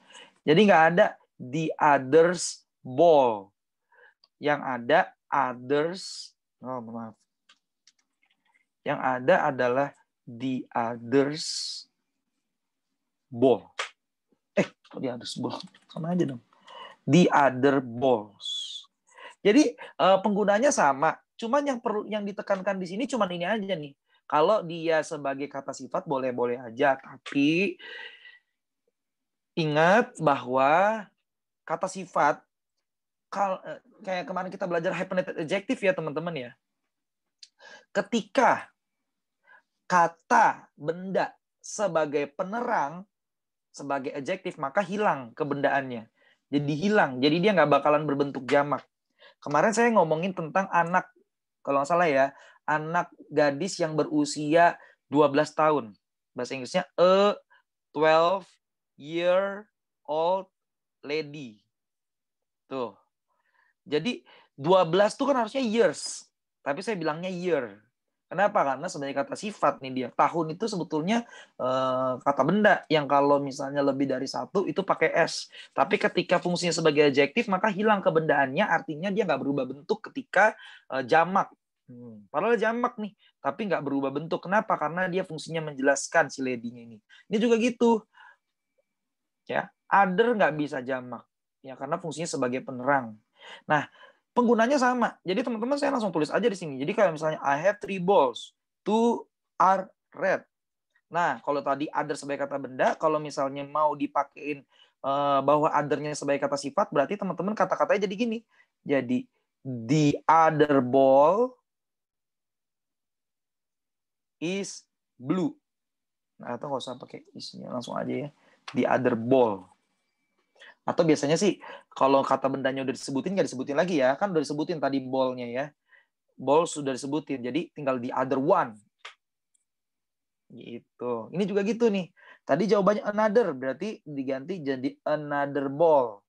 Jadi nggak ada the others ball. Yang ada others, oh maaf. Yang ada adalah the others ball. Kok the others ball? Sama aja dong. The other balls. Jadi penggunanya sama. Cuman yang ditekankan di sini cuman ini aja nih. Kalau dia sebagai kata sifat boleh-boleh aja, tapi ingat bahwa kata sifat kayak kemarin kita belajar hyphenated adjective ya teman-teman ya. Ketika kata benda sebagai penerang, sebagai adjektif, maka hilang kebendaannya. Jadi hilang. Jadi dia nggak bakalan berbentuk jamak. Kemarin saya ngomongin tentang anak, kalau nggak salah ya, anak gadis yang berusia 12 tahun. Bahasa Inggrisnya a 12-year-old lady. Tuh. Jadi 12 tuh kan harusnya years. Tapi saya bilangnya year. Kenapa? Karena sebagai kata sifat nih dia. Tahun itu sebetulnya kata benda yang kalau misalnya lebih dari satu itu pakai S. Tapi ketika fungsinya sebagai adjektif maka hilang kebendaannya, artinya dia nggak berubah bentuk ketika jamak. Padahal jamak nih, tapi nggak berubah bentuk. Kenapa? Karena dia fungsinya menjelaskan si lady-nya ini. Ini juga gitu. Ya, other nggak bisa jamak. Ya, karena fungsinya sebagai penerang. Nah, penggunanya sama. Jadi teman-teman saya langsung tulis aja di sini. Jadi kalau misalnya I have 3 balls, 2 are red. Nah, kalau tadi other sebagai kata benda, kalau misalnya mau dipakein bahwa other-nya sebagai kata sifat, berarti teman-teman kata-katanya jadi gini. Jadi the other ball is blue. Nah, atau nggak usah pakai isnya, langsung aja ya. The other ball. Atau biasanya sih kalau kata bendanya udah disebutin nggak disebutin lagi ya, kan udah disebutin tadi ball-nya ya, ball sudah disebutin, jadi tinggal the other one gitu. Ini juga gitu nih, tadi jawabannya another, berarti diganti jadi another ball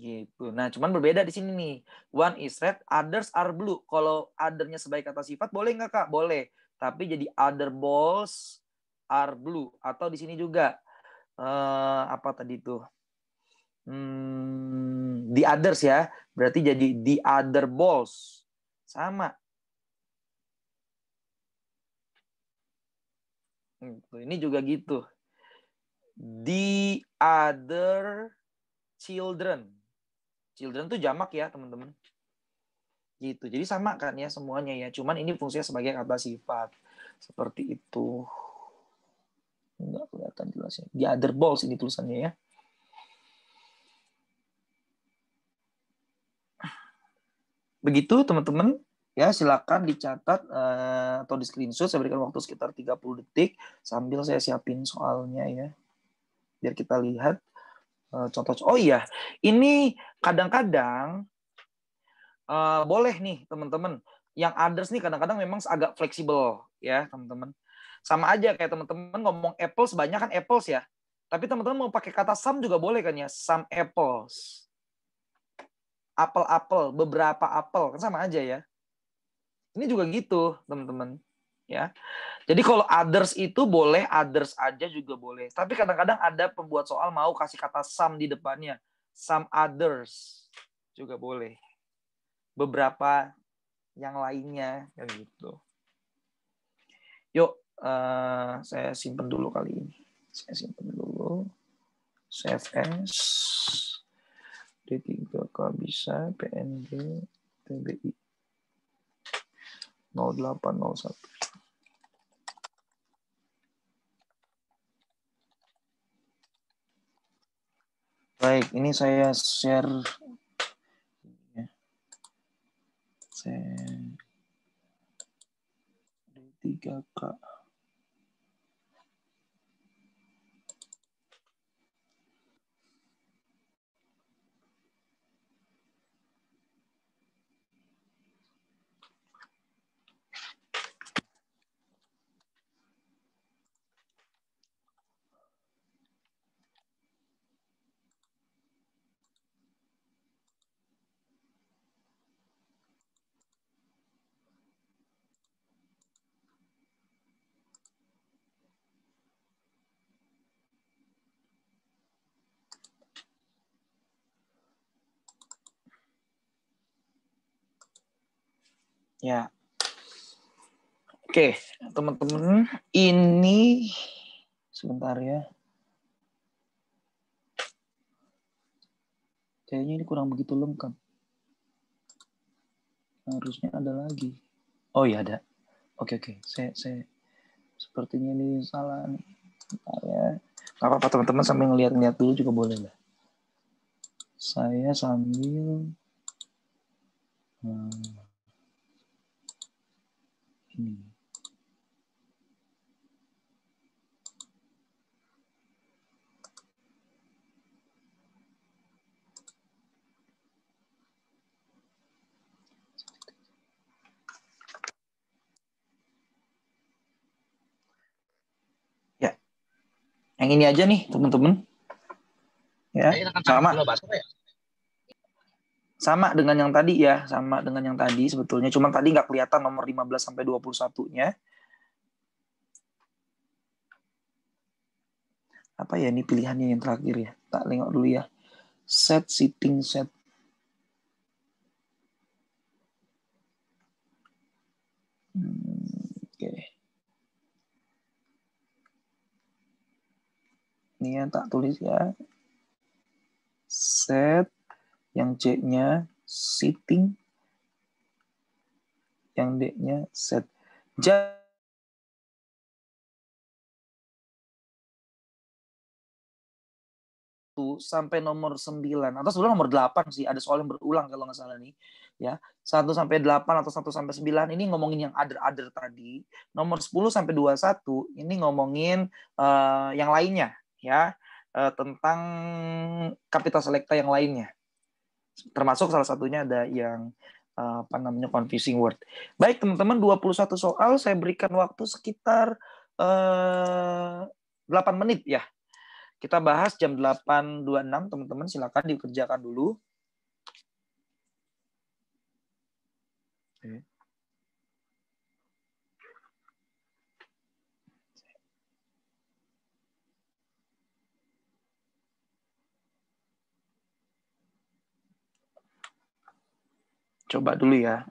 gitu. Nah cuman berbeda di sini nih, one is red, others are blue. Kalau othernya sebagai kata sifat boleh nggak kak? Boleh, tapi jadi other balls are blue. Atau di sini juga apa tadi tuh, the others ya, berarti jadi the other balls, sama Ini juga gitu. The other children. Children tuh jamak ya, teman-teman. Gitu. Jadi sama kan ya semuanya ya. Cuman ini fungsinya sebagai kata sifat. Seperti itu. Enggak kelihatan jelasnya. The other balls ini tulisannya ya. Begitu teman-teman. Ya, silakan dicatat atau di screenshot. Saya berikan waktu sekitar 30 detik sambil saya siapin soalnya ya. Biar kita lihat contoh. Oh iya, ini kadang-kadang boleh nih teman-teman. Yang others nih kadang-kadang memang agak fleksibel ya teman-teman. Sama aja kayak teman-teman ngomong apples, banyak kan apples ya. Tapi teman-teman mau pakai kata some juga boleh kan ya. Some apples. Apel-apel, beberapa apel. Kan sama aja ya. Ini juga gitu, teman-teman. Ya. Jadi kalau others itu boleh, others aja juga boleh. Tapi kadang-kadang ada pembuat soal mau kasih kata some di depannya. Some others juga boleh. Beberapa yang lainnya, kayak gitu. Yuk, saya simpen dulu kali ini. Saya simpen dulu. Save as. D3K bisa, PNG, TBI. 0801. Baik, ini saya share. D3K. Ya. Oke, teman-teman, ini sebentar ya. Kayaknya ini kurang begitu lengkap. Harusnya ada lagi. Oh iya ada. Oke. Saya sepertinya ini salah nih. Bentar ya. Gak apa-apa teman-teman sambil ngeliat-ngeliat dulu juga boleh lah. Saya sambil ini. Ya. Yang ini aja nih teman-teman. Ya, sama. Sama dengan yang tadi ya, sama dengan yang tadi sebetulnya. Cuma tadi nggak kelihatan nomor 15 sampai 21-nya. Apa ya ini pilihannya yang terakhir ya? Tak tengok dulu ya. Set sitting set. Oke. Ini yang tak tulis ya. Set. Yang C-nya sitting. Yang D-nya set. Sampai nomor 9 atau sebelum nomor 8 sih, ada soal yang berulang kalau nggak salah nih ya. 1 sampai 8 atau 1 sampai 9 ini ngomongin yang other tadi. Nomor 10 sampai 21 ini ngomongin yang lainnya ya, tentang capital selecta yang lainnya. Termasuk salah satunya ada yang confusing word. Baik teman-teman, 21 soal saya berikan waktu sekitar 8 menit ya. Kita bahas jam 8.26, teman-teman. Silakan dikerjakan dulu. Coba dulu ya.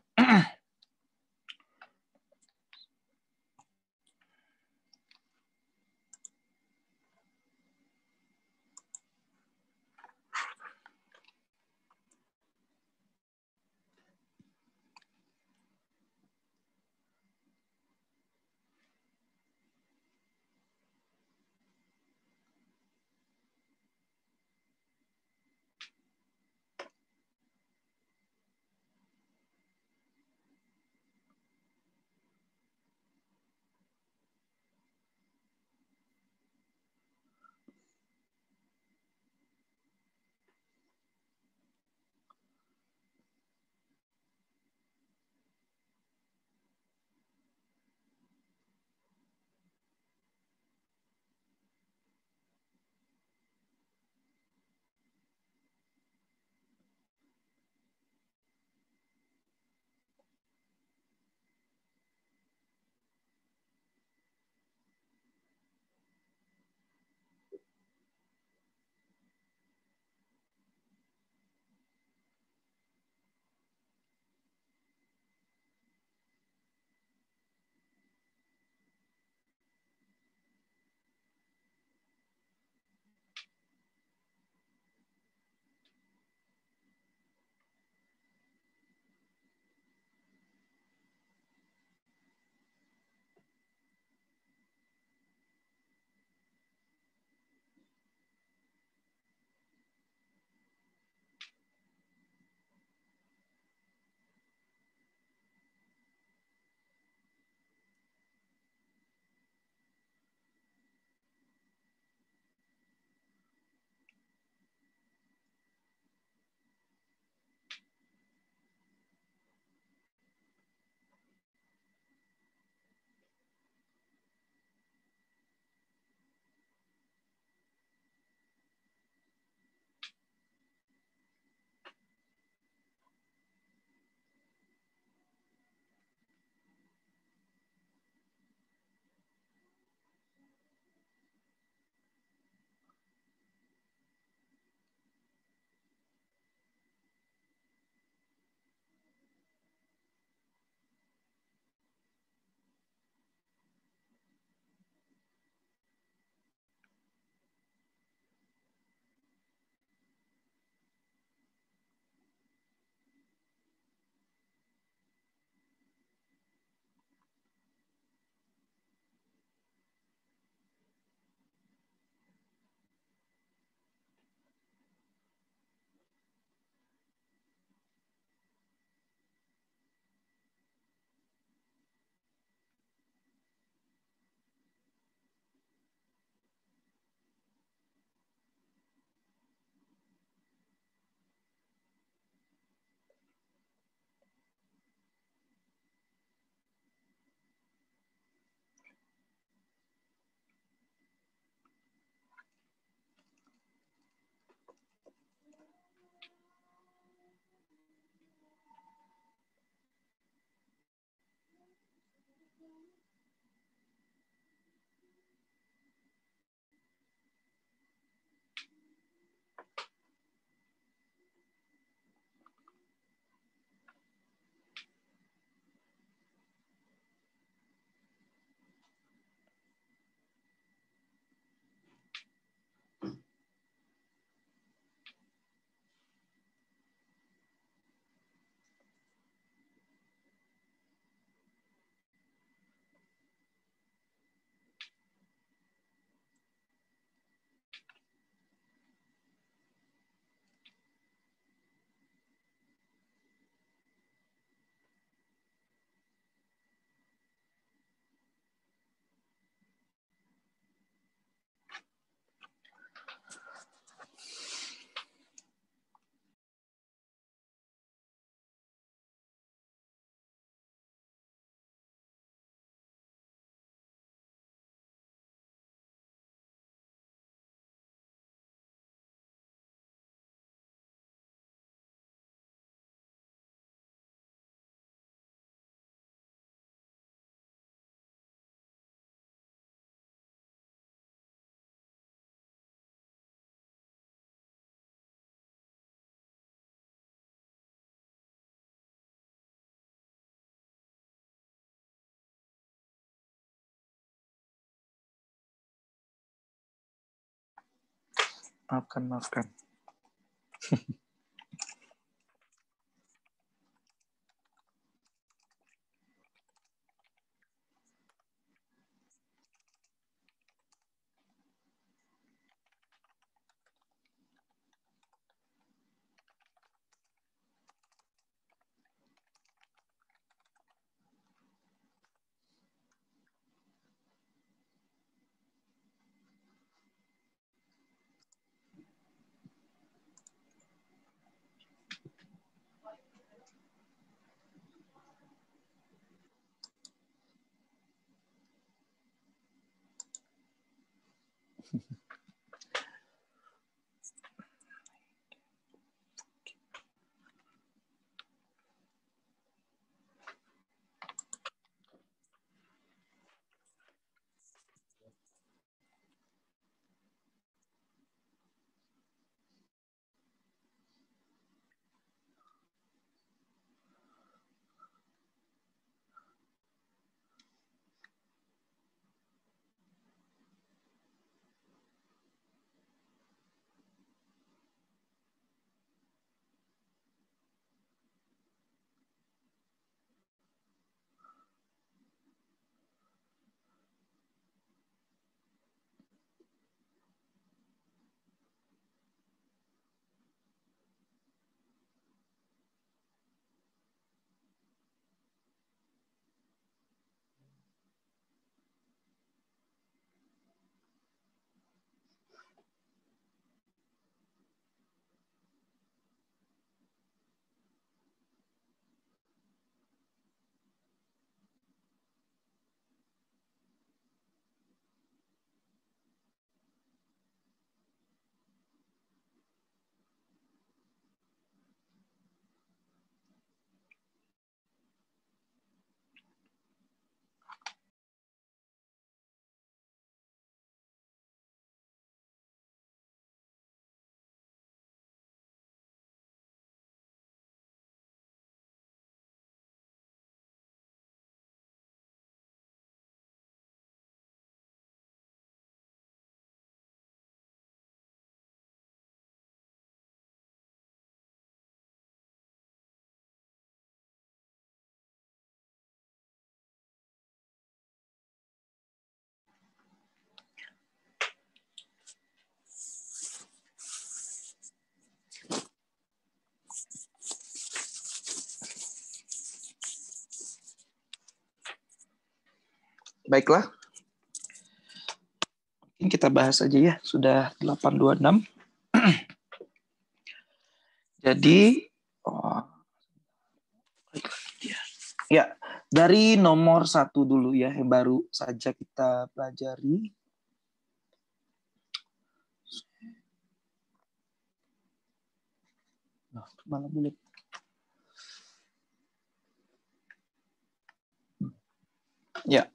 Maafkan. Baiklah. Mungkin kita bahas aja ya. Sudah 8.26. Jadi, ya, dari nomor 1 dulu ya, yang baru saja kita pelajari. Nah, malah bulat. Ya.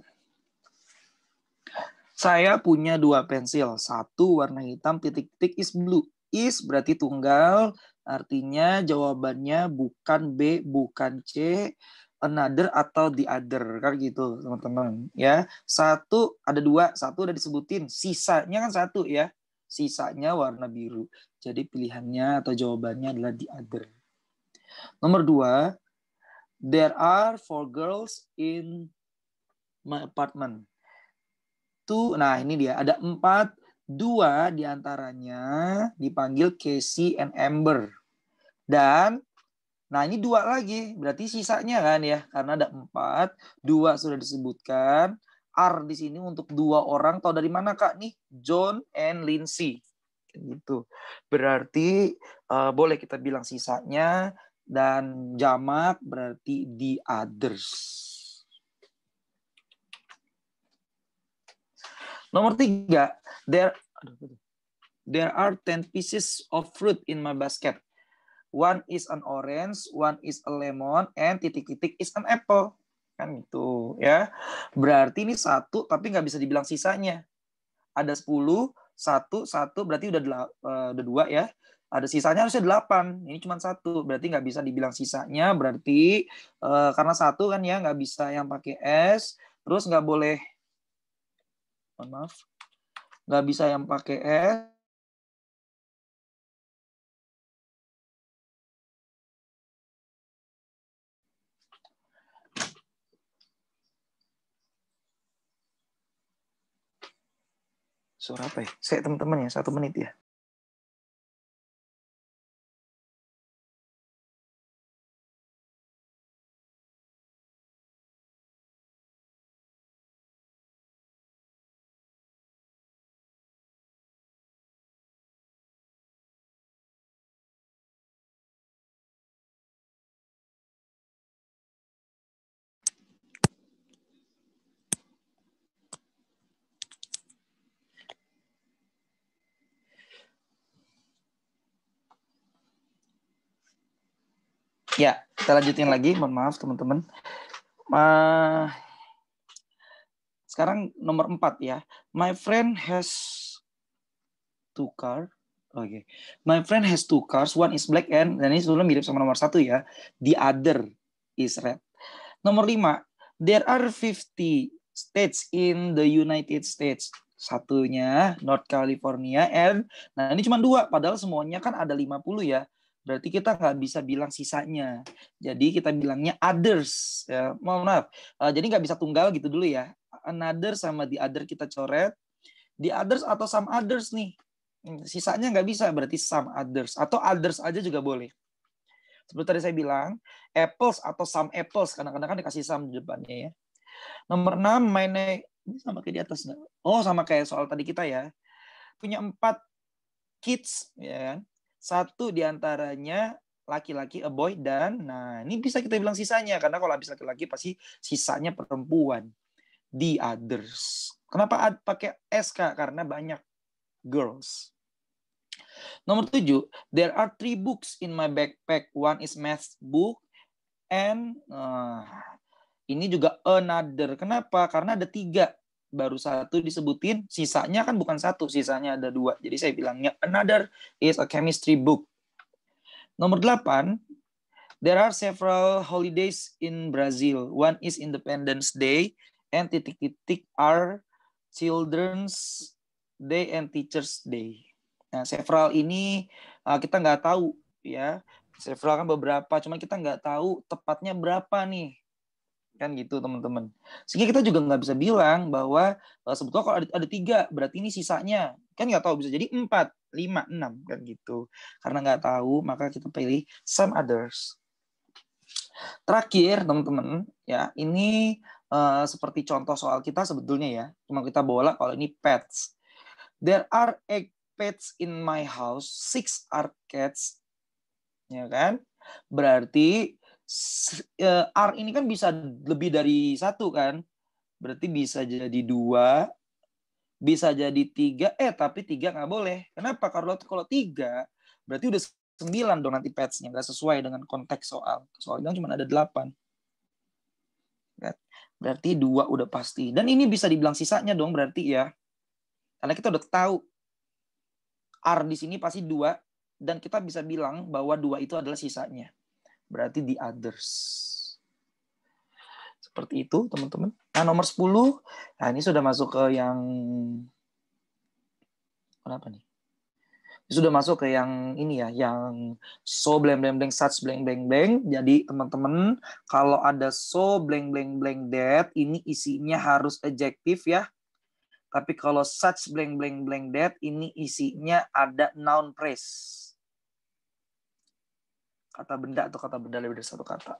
Saya punya 2 pensil. Satu warna hitam, titik-titik is blue. Is berarti tunggal, artinya jawabannya bukan B, bukan C, another atau the other, kan gitu teman-teman ya. Satu ada 2, satu udah disebutin, sisanya kan 1 ya, sisanya warna biru. Jadi pilihannya atau jawabannya adalah the other. Nomor 2, there are 4 girls in my apartment. Nah ini dia, ada 4, 2 diantaranya dipanggil Casey and Amber. Dan nah ini 2 lagi, berarti sisanya kan ya, karena ada 4, 2 sudah disebutkan. R di sini untuk 2 orang, tahu dari mana Kak nih? John and Lindsay. Gitu. Berarti boleh kita bilang sisanya, dan jamak berarti the others. Nomor 3, there are 10 pieces of fruit in my basket. One is an orange, one is a lemon, and titik-titik is an apple. Kan gitu ya. Berarti ini 1, tapi nggak bisa dibilang sisanya. Ada 10, 1 berarti udah 2 ya. Ada sisanya harusnya 8. Ini cuma 1, berarti nggak bisa dibilang sisanya. Berarti karena 1 kan ya, nggak bisa yang pakai S. Terus nggak boleh, nggak bisa yang pakai S. Suara apa ya? Saya teman-teman ya, 1 menit ya. Ya, kita lanjutin lagi. Mohon maaf teman-teman. Sekarang nomor 4 ya. My friend has 2 cars. Oke. My friend has 2 cars. One is black dan ini sebetulnya mirip sama nomor 1 ya. The other is red. Nomor 5. There are 50 states in the United States. Satunya North California nah ini cuma 2 padahal semuanya kan ada 50 ya. Berarti kita nggak bisa bilang sisanya. Jadi kita bilangnya others ya. Mohon maaf. Jadi nggak bisa tunggal gitu dulu ya. Another sama the other kita coret. The others atau some others nih. Sisanya nggak bisa, berarti some others. Atau others aja juga boleh. Seperti tadi saya bilang, apples atau some apples. Kadang-kadang kan dikasih some di depannya ya. Nomor 6, ini sama kayak di atas. Oh, sama kayak soal tadi kita ya. Punya 4 kids. Ya kan? 1 diantaranya laki-laki, a boy, dan nah ini bisa kita bilang sisanya. Karena kalau habis laki-laki pasti sisanya perempuan. The others. Kenapa pakai SK? Karena banyak girls. Nomor 7, there are 3 books in my backpack. One is math book and ini juga another. Kenapa? Karena ada 3. Baru 1 disebutin, sisanya kan bukan 1, sisanya ada 2. Jadi saya bilangnya another is a chemistry book. Nomor 8, there are several holidays in Brazil. One is Independence Day and titik-titik are Children's Day and Teachers Day. Nah, several ini kita nggak tahu ya. Several kan beberapa, cuma kita nggak tahu tepatnya berapa nih. Kan gitu teman-teman. Sehingga kita juga nggak bisa bilang bahwa sebetulnya kalau ada 3, berarti ini sisanya. Kan nggak tahu, bisa jadi 4, 5, 6 kan gitu. Karena nggak tahu, maka kita pilih some others. Terakhir teman-teman, ya ini seperti contoh soal kita sebetulnya ya. Cuma kita bola kalau ini pets. There are 8 pets in my house, 6 are cats. Ya kan? Berarti R ini kan bisa lebih dari 1 kan? Berarti bisa jadi 2, bisa jadi 3, tapi 3 nggak boleh. Kenapa? Kalau 3, berarti udah 9 dong nanti pets-nya. Nggak sesuai dengan konteks soal. Soalnya cuma ada 8. Berarti 2 udah pasti. Dan ini bisa dibilang sisanya dong berarti ya. Karena kita udah tahu R di sini pasti 2 dan kita bisa bilang bahwa 2 itu adalah sisanya. Berarti the others. Seperti itu, teman-teman. Nah, nomor 10. Nah, ini sudah masuk ke yang apa nih? Sudah masuk ke yang ini ya, yang so blank blank blank such blank blank blank. Jadi, teman-teman, kalau ada so blank blank blank that, ini isinya harus adjektif ya. Tapi kalau such blank blank blank that, ini isinya ada noun phrase. Kata benda atau kata benda lebih dari 1 kata.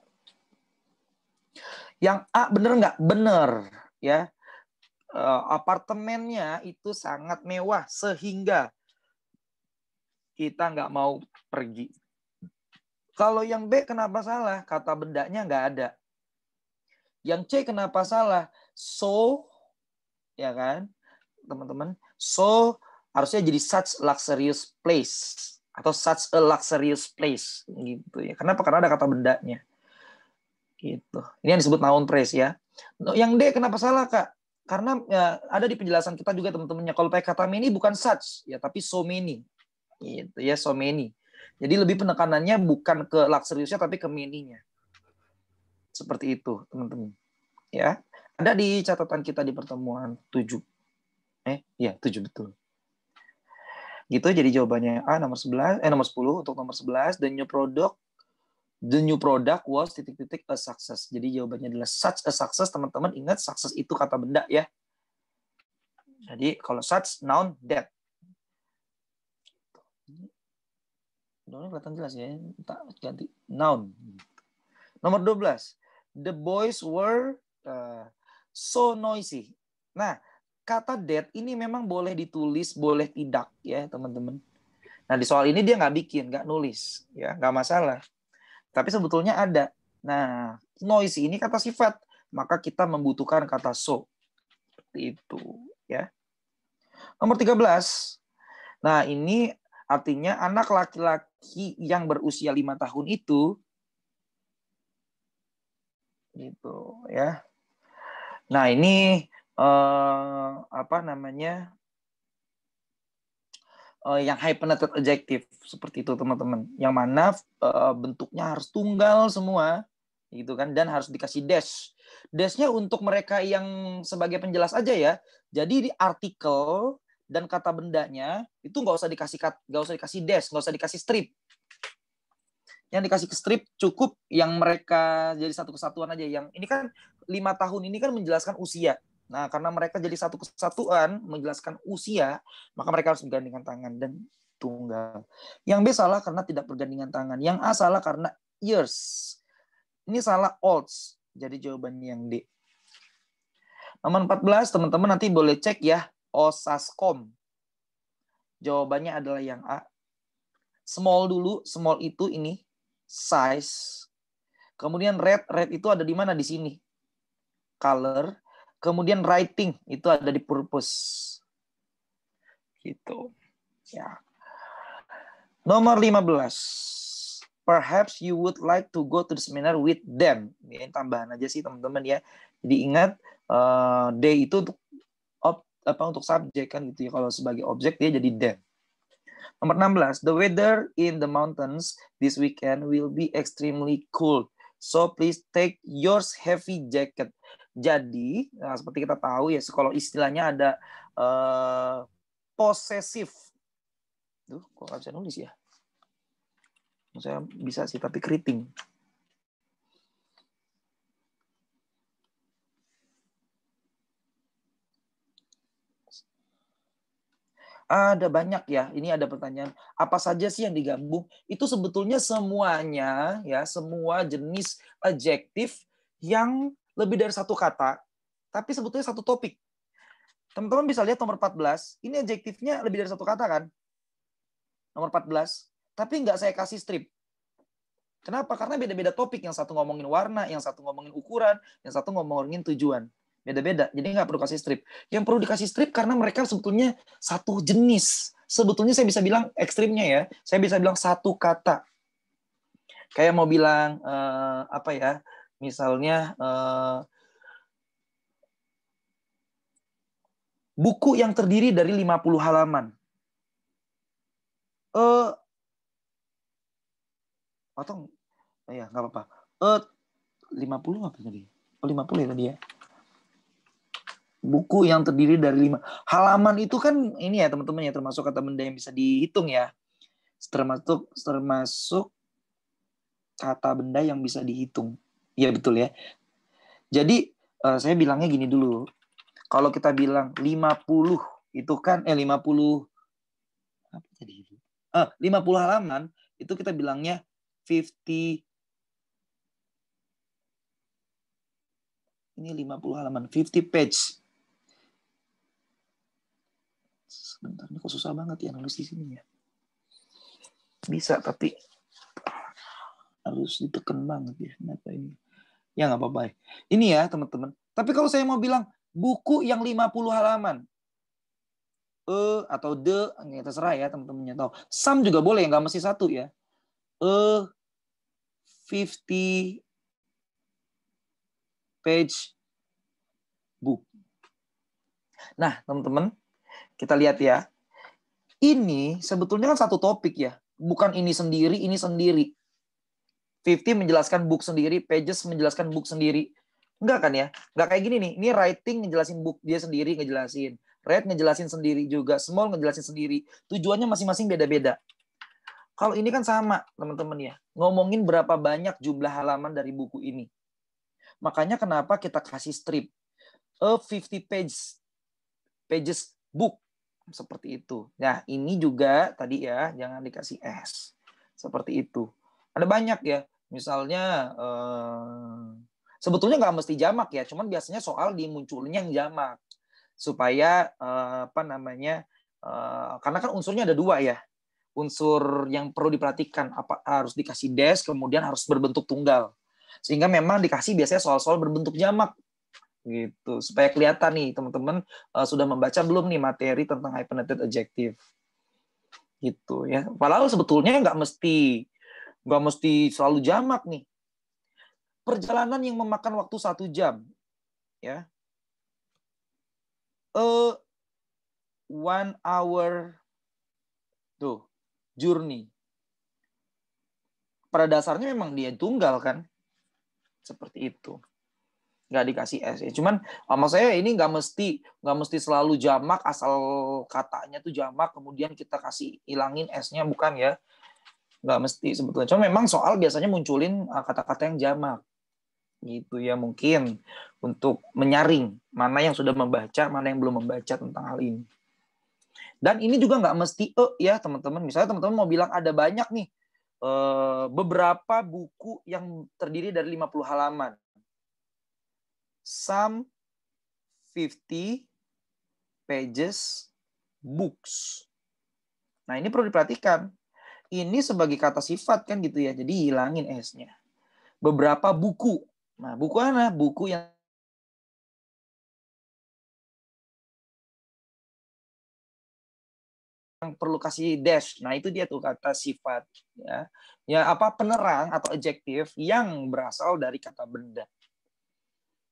Yang A bener nggak? Bener. Ya. Apartemennya itu sangat mewah sehingga kita nggak mau pergi. Kalau yang B kenapa salah? Kata bendanya nggak ada. Yang C kenapa salah? So, ya kan, teman-teman. So harusnya jadi such luxurious place atau such a luxurious place gitu ya. Kenapa? Karena ada kata bendanya. Gitu. Ini yang disebut noun phrase ya. Yang D kenapa salah, Kak? Karena ya, ada di penjelasan kita juga teman-temannya. Kalau pakai kata many bukan such ya, tapi so many. Gitu ya, so many. Jadi lebih penekanannya bukan ke luxuriousnya tapi ke many-nya. Seperti itu, teman-teman. Ya. Ada di catatan kita di pertemuan 7. Iya, 7 betul. Gitu, jadi jawabannya A nomor 10 untuk nomor 11. The new product was titik-titik a success. Jadi jawabannya adalah such a success, teman-teman. Ingat, success itu kata benda ya. Jadi kalau such, noun, that. Noun kelihatan jelas ya. Tak ganti noun. Nomor 12. The boys were so noisy. Nah, kata that ini memang boleh ditulis, boleh tidak ya teman-teman. Nah di soal ini dia nggak bikin, nggak nulis, ya nggak masalah. Tapi sebetulnya ada. Nah, noisy ini kata sifat, maka kita membutuhkan kata so. Seperti itu, ya. Nomor 13. Nah ini artinya anak laki-laki yang berusia 5 tahun itu, gitu ya. Nah ini apa namanya? Yang hyphenated adjective seperti itu teman-teman. Yang mana bentuknya harus tunggal semua, gitu kan, dan harus dikasih dash. Dashnya untuk mereka yang sebagai penjelas aja ya. Jadi di artikel dan kata bendanya itu nggak usah dikasih dash, nggak usah dikasih strip. Yang dikasih strip cukup yang mereka jadi satu kesatuan aja. Yang ini kan 5 tahun ini kan menjelaskan usia. Nah, karena mereka jadi satu kesatuan menjelaskan usia, maka mereka harus bergandengan tangan dan tunggal. Yang B salah karena tidak bergandengan tangan. Yang A salah karena years. Ini salah olds. Jadi jawabannya yang D. Nomor 14, teman-teman nanti boleh cek ya. Osaskom. Jawabannya adalah yang A. Small dulu. Small itu ini. Size. Kemudian red itu ada di mana? Di sini. Color. Kemudian writing itu ada di purpose. Gitu. Ya. Nomor 15. Perhaps you would like to go to the seminar with them. Ini tambahan aja sih teman-teman ya. Jadi ingat they itu untuk subjek kan gitu ya. Kalau sebagai objek dia jadi them. Nomor 16. The weather in the mountains this weekend will be extremely cold. So please take your heavy jacket. Jadi, nah, seperti kita tahu ya, kalau istilahnya ada posesif. Duh, kok nggak bisa nulis ya? Saya bisa sih, tapi keriting. Ada banyak ya. Ini ada pertanyaan. Apa saja sih yang digabung? Itu sebetulnya semuanya ya, semua jenis adjektif yang lebih dari satu kata, tapi sebetulnya satu topik. Teman-teman bisa lihat nomor 14, ini adjektifnya lebih dari satu kata kan? Nomor 14, tapi nggak saya kasih strip. Kenapa? Karena beda-beda topik. Yang satu ngomongin warna, yang satu ngomongin ukuran, yang satu ngomongin tujuan. Beda-beda, jadi nggak perlu kasih strip. Yang perlu dikasih strip karena mereka sebetulnya satu jenis. Sebetulnya saya bisa bilang ekstrimnya ya, saya bisa bilang satu kata. Kayak mau bilang apa ya, misalnya buku yang terdiri dari 50 halaman. Atau ya nggak apa-apa. 50 apa tadi? Oh 50 ya tadi ya. Buku yang terdiri dari 5 halaman itu kan ini ya teman-teman ya, termasuk kata benda yang bisa dihitung ya. Termasuk kata benda yang bisa dihitung. Iya betul ya. Jadi saya bilangnya gini dulu. Kalau kita bilang 50 itu kan 50 apa tadi itu? 50 halaman itu kita bilangnya 50. Ini 50 halaman, 50 page. Sebentar, ini kok susah banget ya nulis di sini ya. Bisa, tapi harus ditekan banget ya. Kenapa ini? Ya nggak apa-apa. Ini ya teman-teman. Tapi kalau saya mau bilang buku yang 50 halaman. Atau the, ya terserah ya teman-temannya tahu. Some juga boleh, nggak mesti satu ya. 50 page book. Nah, teman-teman, kita lihat ya. Ini sebetulnya kan satu topik ya. Bukan ini sendiri, ini sendiri. 50 menjelaskan book sendiri, pages menjelaskan book sendiri. Enggak kan ya? Enggak kayak gini nih. Ini writing ngejelasin book dia sendiri, ngejelasin. Read ngejelasin sendiri juga. Small ngejelasin sendiri. Tujuannya masing-masing beda-beda. Kalau ini kan sama, teman-teman ya. Ngomongin berapa banyak jumlah halaman dari buku ini. Makanya kenapa kita kasih strip. A 50 page pages book. Seperti itu. Nah, ini juga tadi ya, jangan dikasih S. Seperti itu. Ada banyak ya. Misalnya, sebetulnya nggak mesti jamak ya, cuman biasanya soal dimunculnya yang jamak. Supaya, karena kan unsurnya ada dua ya. Unsur yang perlu diperhatikan, apa harus dikasih dash, kemudian harus berbentuk tunggal. Sehingga memang dikasih biasanya soal-soal berbentuk jamak. Gitu supaya kelihatan nih teman-teman sudah membaca belum nih materi tentang hyphenated adjective gitu ya. Padahal sebetulnya nggak mesti selalu jamak nih. Perjalanan yang memakan waktu 1 jam ya, 1 hour tuh journey. Pada dasarnya memang dia tunggal kan, seperti itu. Nggak dikasih S ya. Cuman sama saya ini nggak mesti selalu jamak, asal katanya tuh jamak kemudian kita kasih hilangin S-nya, bukan ya. Nggak mesti sebetulnya. Cuma memang soal biasanya munculin kata-kata yang jamak. Gitu ya, mungkin untuk menyaring mana yang sudah membaca, mana yang belum membaca tentang hal ini. Dan ini juga nggak mesti ya teman-teman. Misalnya teman-teman mau bilang ada banyak nih beberapa buku yang terdiri dari 50 halaman. Some 50 pages books. Nah, ini perlu diperhatikan. Ini sebagai kata sifat kan gitu ya. Jadi hilangin S-nya. Beberapa buku. Nah, buku mana? Buku yang perlu kasih dash. Nah, itu dia tuh kata sifat ya. Ya apa penerang atau adjektif yang berasal dari kata benda.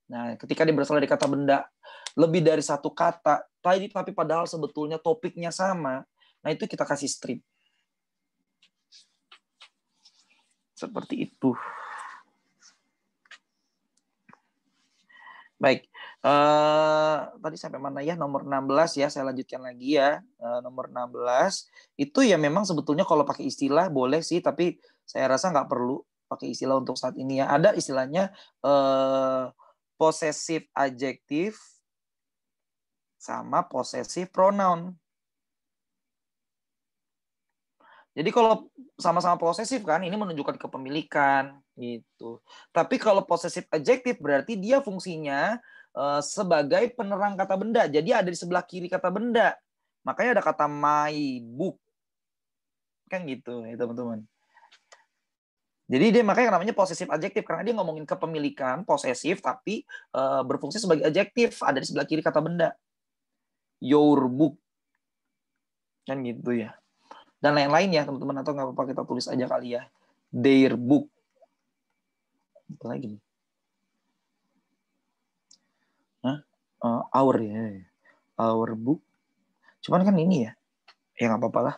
Nah, ketika dia berasal dari kata benda lebih dari satu kata, tapi padahal sebetulnya topiknya sama, nah itu kita kasih strip. Seperti itu. Baik. Tadi sampai mana ya? Nomor 16 ya, saya lanjutkan lagi ya. Nomor 16, itu ya memang sebetulnya kalau pakai istilah boleh sih, tapi saya rasa nggak perlu pakai istilah untuk saat ini ya. Ada istilahnya possessive adjective sama possessive pronoun. Jadi kalau sama-sama posesif kan, ini menunjukkan kepemilikan gitu. Tapi kalau possessive adjective berarti dia fungsinya sebagai penerang kata benda. Jadi ada di sebelah kiri kata benda. Makanya ada kata my book. Kan gitu ya teman-teman. Jadi dia makanya namanya possessive adjective karena dia ngomongin kepemilikan, posesif tapi berfungsi sebagai adjektif, ada di sebelah kiri kata benda. Your book. Kan gitu ya. Dan lain-lain ya teman-teman, atau nggak apa-apa kita tulis aja kali ya. Their book. Apa lagi nih? Our ya. Our book. Cuman kan ini ya. Ya nggak apa-apa lah.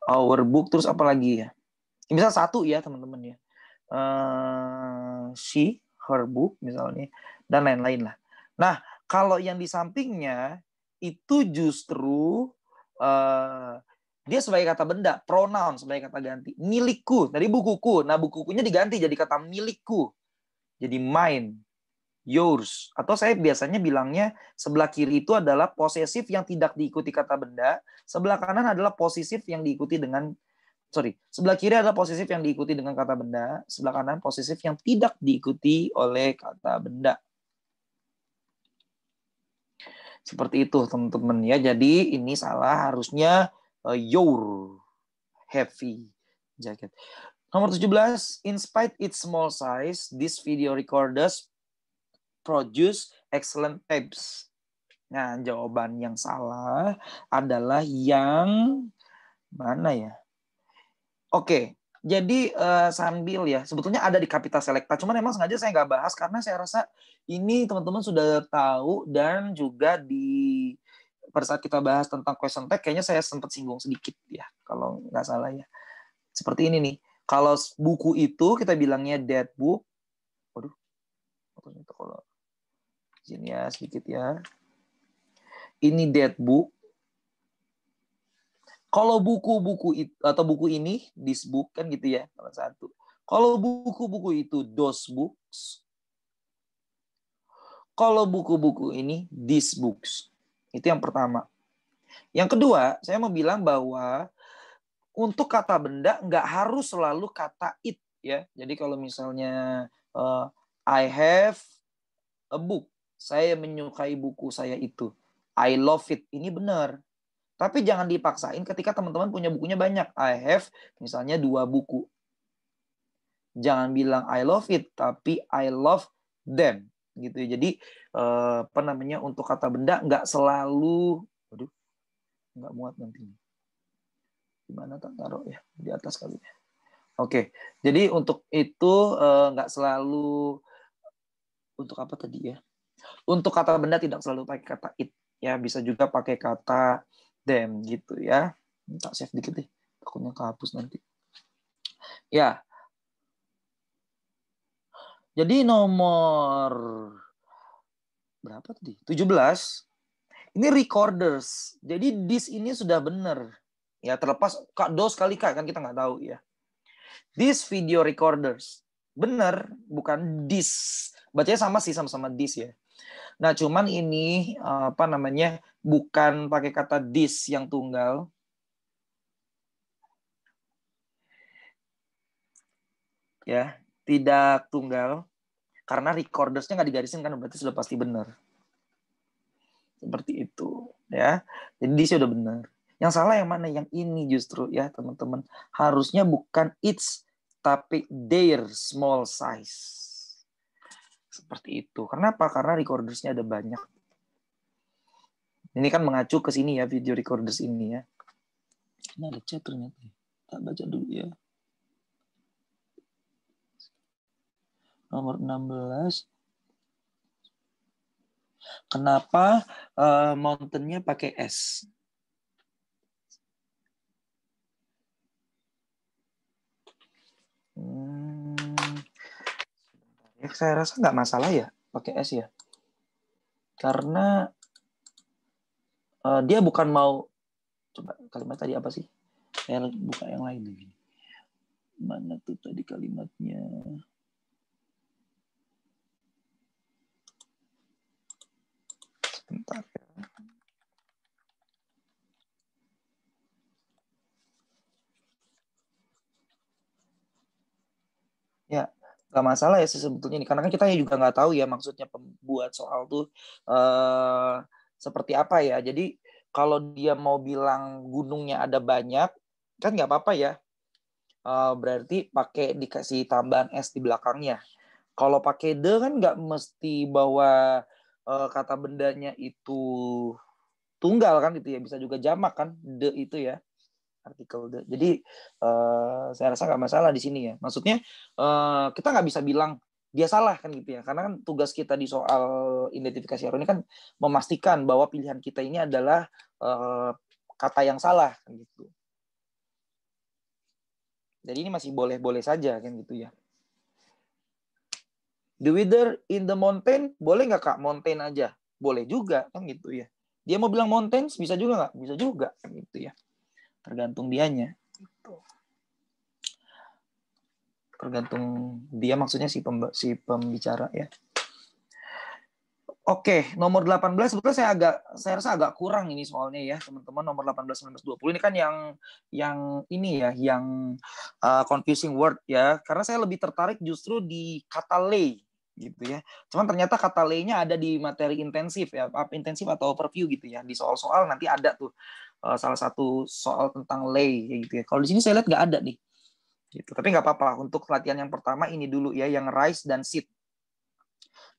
Our book, terus apa lagi ya? Misal satu ya teman-teman ya. She, her book misalnya. Dan lain-lain lah. Nah, kalau yang di sampingnya itu justru dia sebagai kata benda, pronoun sebagai kata ganti. Milikku, dari bukuku. Nah, bukukunya diganti jadi kata milikku. Jadi mine, yours. Atau saya biasanya bilangnya sebelah kiri itu adalah posesif yang tidak diikuti kata benda, sebelah kanan adalah posesif yang diikuti dengan sebelah kiri adalah posesif yang diikuti dengan kata benda, sebelah kanan posesif yang tidak diikuti oleh kata benda. Seperti itu teman-teman ya. Jadi ini salah, harusnya your heavy jacket. Nomor 17, in spite its small size, this video recorders produce excellent tapes. Nah, jawaban yang salah adalah yang mana ya? Oke, jadi sambil ya, sebetulnya ada di Kapita Selecta, cuman emang sengaja saya nggak bahas karena saya rasa ini teman-teman sudah tahu, dan juga pada saat kita bahas tentang question tag, kayaknya saya sempat singgung sedikit ya, kalau nggak salah ya. Seperti ini nih, kalau buku itu kita bilangnya that book. Waduh, kalau sini ya sedikit ya. Ini that book. Kalau buku-buku atau buku ini, this book kan gitu ya, salah satu. Kalau buku-buku itu those books. Kalau buku-buku ini, these books. Itu yang pertama. Yang kedua, saya mau bilang bahwa untuk kata benda nggak harus selalu kata it ya. Jadi kalau misalnya I have a book, saya menyukai buku saya itu. I love it, ini benar. Tapi jangan dipaksain ketika teman-teman punya bukunya banyak. I have misalnya 2 buku. Jangan bilang I love it, tapi I love them gitu. Jadi untuk kata benda nggak selalu, aduh, nggak muat nanti. Gimana tak taruh ya di atas kali ya. Oke, jadi untuk itu nggak selalu, untuk apa tadi ya? Untuk kata benda tidak selalu pakai kata it ya, bisa juga pakai kata them gitu ya. Tak save dikit deh, takutnya kehapus nanti. Ya. Jadi nomor berapa tadi? 17. Ini recorders. Jadi this ini sudah benar. Ya terlepas Kak dos kali Kak, kan kita nggak tahu ya. This video recorders. Benar, bukan this. Bacanya sama sih, sama-sama this ya. Nah, cuman ini bukan pakai kata this yang tunggal. Ya, tidak tunggal. Karena recordersnya nggak digarisin kan, berarti sudah pasti benar. Seperti itu ya. Jadi this sudah benar. Yang salah yang mana? Yang ini justru ya teman-teman. Harusnya bukan its, tapi their small size. Seperti itu. Kenapa? Karena recordersnya ada banyak. Ini kan mengacu ke sini ya, video recorders ini ya. Ini ada chat ternyata. Tak baca dulu ya. Nomor 16. Kenapa mountain-nya pakai S? Ya, saya rasa nggak masalah ya pakai S ya. Karena dia bukan mau, coba kalimat tadi apa sih? Saya buka yang lain lagi. Mana tuh tadi kalimatnya? Sebentar ya. Ya, nggak masalah ya sebetulnya ini. Karena kan kita juga nggak tahu ya maksudnya pembuat soal tuh seperti apa ya. Jadi kalau dia mau bilang gunungnya ada banyak, kan nggak apa-apa ya. Berarti pakai dikasih tambahan S di belakangnya. Kalau pakai the kan nggak mesti bahwa kata bendanya itu tunggal kan gitu ya. Bisa juga jamak kan, the itu ya. Artikel the. Jadi saya rasa nggak masalah di sini ya. Maksudnya kita nggak bisa bilang dia salah kan gitu ya. Karena kan tugas kita di soal identifikasi error ini kan memastikan bahwa pilihan kita ini adalah kata yang salah kan gitu. Jadi ini masih boleh-boleh saja kan gitu ya. The weather in the mountain, boleh nggak Kak? Mountain aja. Boleh juga kan gitu ya. Dia mau bilang mountains, bisa juga nggak? Bisa juga kan gitu ya. Tergantung dianya. Tergantung dia, maksudnya si pembicara ya. Oke, nomor 18 sebetulnya saya rasa agak kurang ini soalnya ya, teman-teman. Nomor 18, 19, 20 ini kan yang ini ya, yang confusing word ya. Karena saya lebih tertarik justru di kata lay gitu ya. Cuman ternyata kata lay-nya ada di materi intensif ya, intensif atau overview gitu ya. Di soal-soal nanti ada tuh salah satu soal tentang lay gitu ya. Kalau di sini saya lihat nggak ada nih. Gitu. Tapi nggak apa-apa. Untuk latihan yang pertama ini dulu ya, yang rise dan sit.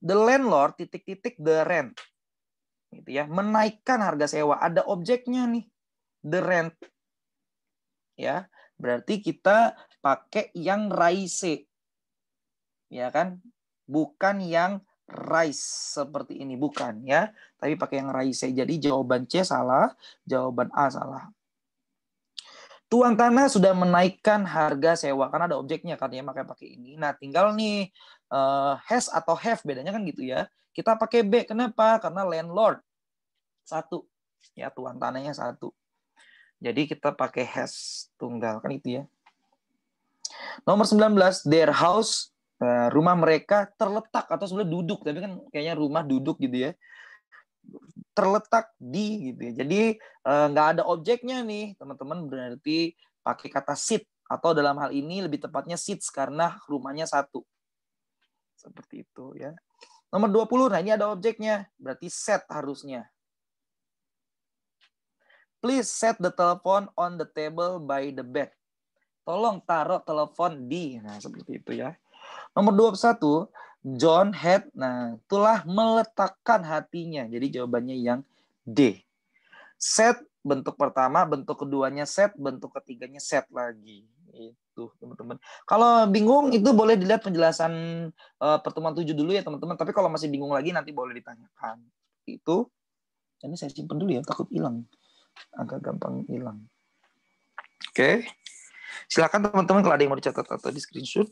The landlord the rent. Gitu ya, menaikkan harga sewa. Ada objeknya nih, the rent. Ya, berarti kita pakai yang rise. Ya kan? Bukan yang rise seperti ini, bukan ya. Tapi pakai yang rise. Jadi jawaban C salah, jawaban A salah. Tuan tanah sudah menaikkan harga sewa karena ada objeknya kan ya, makanya pakai ini. Nah, tinggal nih has atau have, bedanya kan gitu ya. Kita pakai B, kenapa? Karena landlord satu, ya tuan tanahnya satu. Jadi kita pakai has tunggal kan itu ya. Nomor 19, their house, rumah mereka terletak atau sebenarnya duduk, tapi kan kayaknya rumah duduk gitu ya. terletak di gitu ya. Jadi nggak ada objeknya nih teman-teman, berarti pakai kata sit, atau dalam hal ini lebih tepatnya sits karena rumahnya satu. Seperti itu ya. Nomor 20, nah ini ada objeknya, berarti set harusnya. Please set the telephone on the table by the bed. Tolong taruh telepon di, nah seperti itu ya. Nomor 21, John had, nah itulah meletakkan hatinya. Jadi jawabannya yang D. Set bentuk pertama, bentuk keduanya set, bentuk ketiganya set lagi. Itu teman-teman. Kalau bingung itu boleh dilihat penjelasan pertemuan 7 dulu ya teman-teman. Tapi kalau masih bingung lagi nanti boleh ditanyakan. Itu. Ini saya simpen dulu ya, takut hilang. Agak gampang hilang. Oke. Silakan teman-teman kalau ada yang mau dicatat atau di screenshot.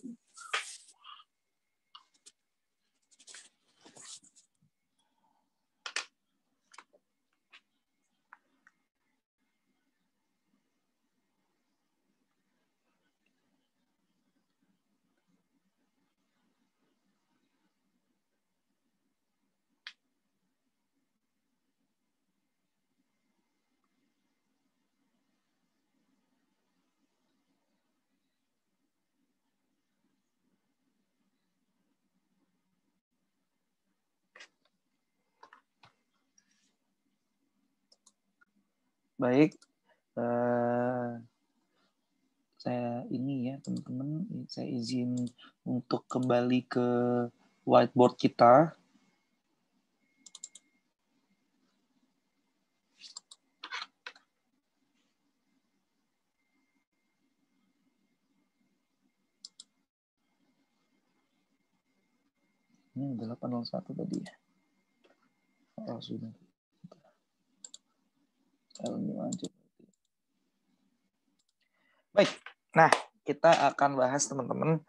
Baik, saya ini ya teman-teman, saya izin untuk kembali ke whiteboard kita. Ini 801 tadi ya. Oh, sudah. Baik, nah kita akan bahas teman-teman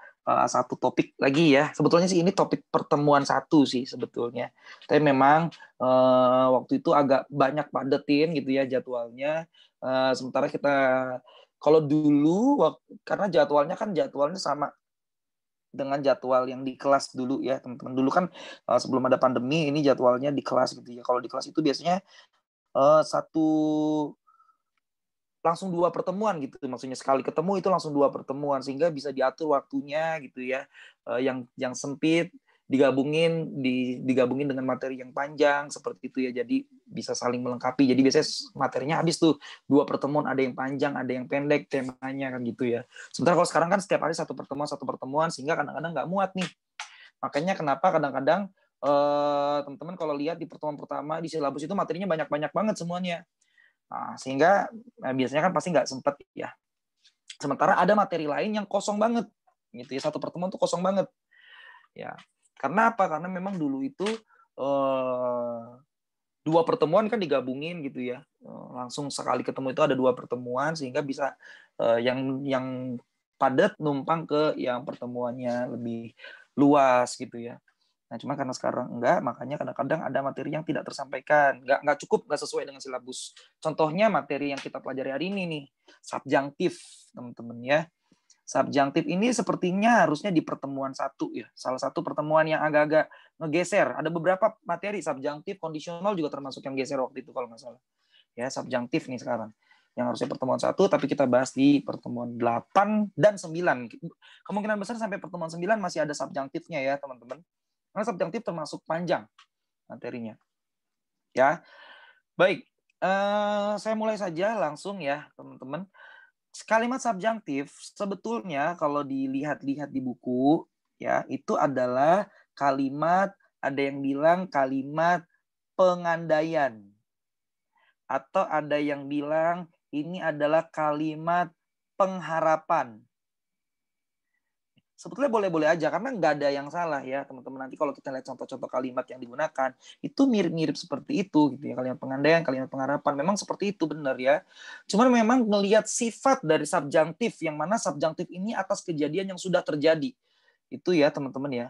satu topik lagi ya. Sebetulnya sih ini topik pertemuan satu sih sebetulnya. Tapi memang waktu itu agak banyak padetin gitu ya jadwalnya. Sementara kita kalau dulu karena jadwalnya sama dengan jadwal yang di kelas dulu ya teman-teman. Dulu kan sebelum ada pandemi ini jadwalnya di kelas gitu ya. Kalau di kelas itu biasanya langsung 2 pertemuan gitu, maksudnya sekali ketemu itu langsung 2 pertemuan sehingga bisa diatur waktunya gitu ya, yang sempit digabungin dengan materi yang panjang seperti itu ya, jadi bisa saling melengkapi. Jadi biasanya materinya habis tuh 2 pertemuan, ada yang panjang ada yang pendek temanya kan gitu ya. Sementara kalau sekarang kan setiap hari satu pertemuan sehingga kadang-kadang nggak muat nih. Makanya kenapa kadang-kadang teman-teman kalau lihat di pertemuan pertama di silabus itu materinya banyak banget semuanya. Nah, sehingga biasanya kan pasti nggak sempet ya. Sementara ada materi lain yang kosong banget, gitu ya. Satu pertemuan tuh kosong banget, ya. Karena apa? Karena memang dulu itu 2 pertemuan kan digabungin gitu ya. Langsung sekali ketemu itu ada 2 pertemuan sehingga bisa yang padat numpang ke yang pertemuannya lebih luas gitu ya. Nah, cuma karena sekarang enggak, makanya kadang-kadang ada materi yang tidak tersampaikan, enggak cukup, enggak sesuai dengan silabus. Contohnya materi yang kita pelajari hari ini nih, subjunctive, teman-teman ya. Subjunctive ini sepertinya harusnya di pertemuan 1 ya. Salah satu pertemuan yang agak-agak ngegeser. Ada beberapa materi subjunctive, kondisional juga termasuk yang geser waktu itu kalau nggak salah. Ya, subjunctive nih sekarang. Yang harusnya pertemuan 1 tapi kita bahas di pertemuan 8 dan 9. Kemungkinan besar sampai pertemuan 9 masih ada subjunctive-nya ya, teman-teman. Karena subjunctif termasuk panjang materinya. Ya, baik. Saya mulai saja langsung ya, teman-teman. Kalimat subjunctif sebetulnya kalau dilihat-lihat di buku, ya itu adalah kalimat, ada yang bilang kalimat pengandaian, atau ada yang bilang ini adalah kalimat pengharapan. Sebetulnya boleh-boleh aja karena nggak ada yang salah ya teman-teman. Nanti kalau kita lihat contoh-contoh kalimat yang digunakan itu mirip-mirip seperti itu gitu ya, kalimat pengandaian, kalimat pengharapan memang seperti itu benar ya. Cuman memang melihat sifat dari subjunctif yang mana subjunctif ini atas kejadian yang sudah terjadi. Itu ya teman-teman ya.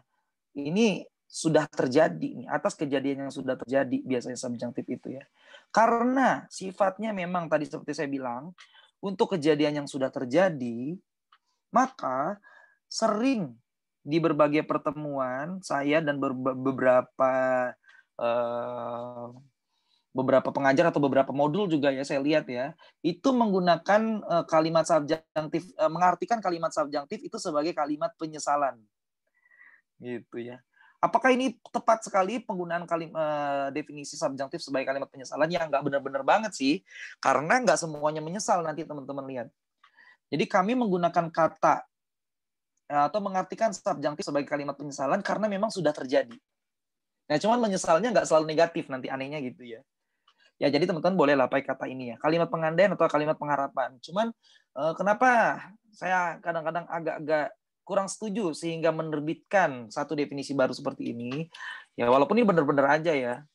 Ini sudah terjadi nih, atas kejadian yang sudah terjadi biasanya subjunctif itu ya. Karena sifatnya memang tadi seperti saya bilang, untuk kejadian yang sudah terjadi, maka sering di berbagai pertemuan saya dan beberapa beberapa pengajar atau beberapa modul juga ya saya lihat ya, itu menggunakan kalimat subjunktif, mengartikan kalimat subjunktif itu sebagai kalimat penyesalan. Gitu ya. Apakah ini tepat sekali penggunaan definisi subjunktif sebagai kalimat penyesalan? Ya nggak benar-benar banget sih, karena nggak semuanya menyesal nanti teman-teman lihat. Jadi kami menggunakan kata atau mengartikan subjunktif sebagai kalimat penyesalan karena memang sudah terjadi. Nah, cuman menyesalnya nggak selalu negatif nanti anehnya gitu ya. Ya, jadi teman-teman boleh lah pakai kata ini ya, kalimat pengandaian atau kalimat pengharapan. Cuman kenapa saya kadang-kadang agak-agak kurang setuju sehingga menerbitkan satu definisi baru seperti ini. Ya, walaupun ini benar-benar aja ya.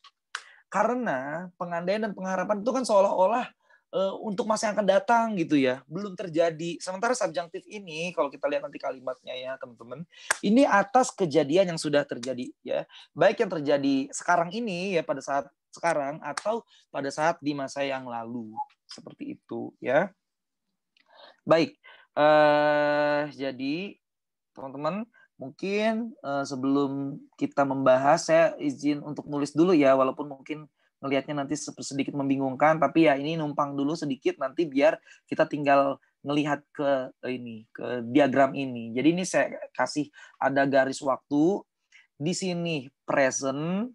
Karena pengandaian dan pengharapan itu kan seolah-olah untuk masa yang akan datang gitu ya, belum terjadi. Sementara subjunktif ini, kalau kita lihat nanti kalimatnya ya teman-teman, ini atas kejadian yang sudah terjadi ya, baik yang terjadi sekarang ini ya pada saat sekarang atau pada saat di masa yang lalu, seperti itu ya. Baik, jadi teman-teman mungkin sebelum kita membahas saya izin untuk nulis dulu ya, walaupun mungkin ngelihatnya nanti sedikit membingungkan, tapi ya ini numpang dulu sedikit nanti biar kita tinggal ngelihat ke diagram ini. Jadi ini saya kasih ada garis waktu, di sini present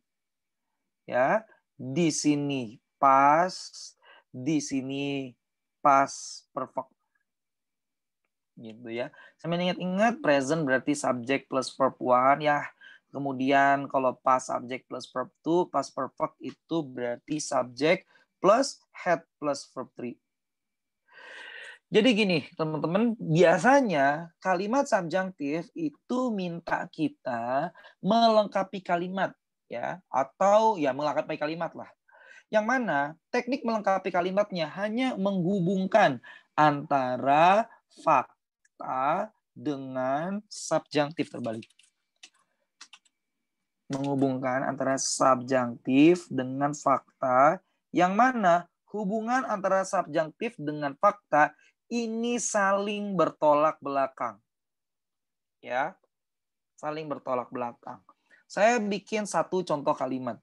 ya, di sini past, di sini past perfect gitu ya. Sambil ingat-ingat present berarti subject plus verb 1 ya. Kemudian kalau past subject plus verb 2, past perfect itu berarti subject plus had plus verb 3. Jadi gini, teman-teman, biasanya kalimat subjunktif itu minta kita melengkapi kalimat ya, atau ya melengkapi kalimat lah. Yang mana teknik melengkapi kalimatnya hanya menghubungkan antara fakta dengan subjunktif terbalik. Menghubungkan antara subjunktif dengan fakta, yang mana hubungan antara subjunktif dengan fakta ini saling bertolak belakang. Ya, saling bertolak belakang. Saya bikin satu contoh kalimat.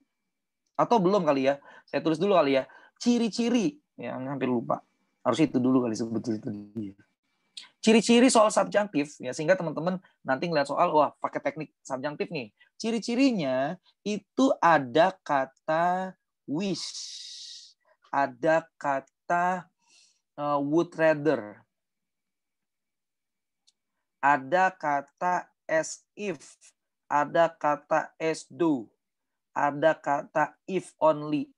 Atau belum kali ya, saya tulis dulu kali ya. Ciri-ciri, ya hampir lupa. Harus itu dulu kali sebetulnya itu dia. Ciri-ciri soal subjunktif, ya sehingga teman-teman nanti ngeliat soal, wah pakai teknik subjunktif nih. Ciri-cirinya itu ada kata wish, ada kata would rather, ada kata as if, ada kata as though, ada kata if only.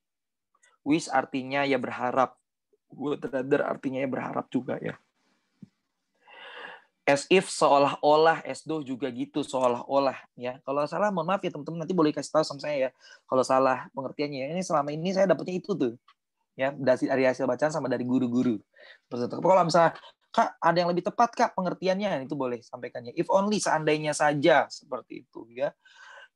Wish artinya ya berharap, would rather artinya ya berharap juga ya. As if seolah-olah, as though juga gitu seolah-olah ya. Kalau salah mohon maaf ya teman-teman, nanti boleh kasih tahu sama saya ya. Kalau salah pengertiannya ya. Ini selama ini saya dapatnya itu tuh. Ya, dari hasil bacaan sama dari guru-guru. Kalau misalnya Kak, ada yang lebih tepat Kak pengertiannya, itu boleh sampaikannya. If only, seandainya saja seperti itu ya.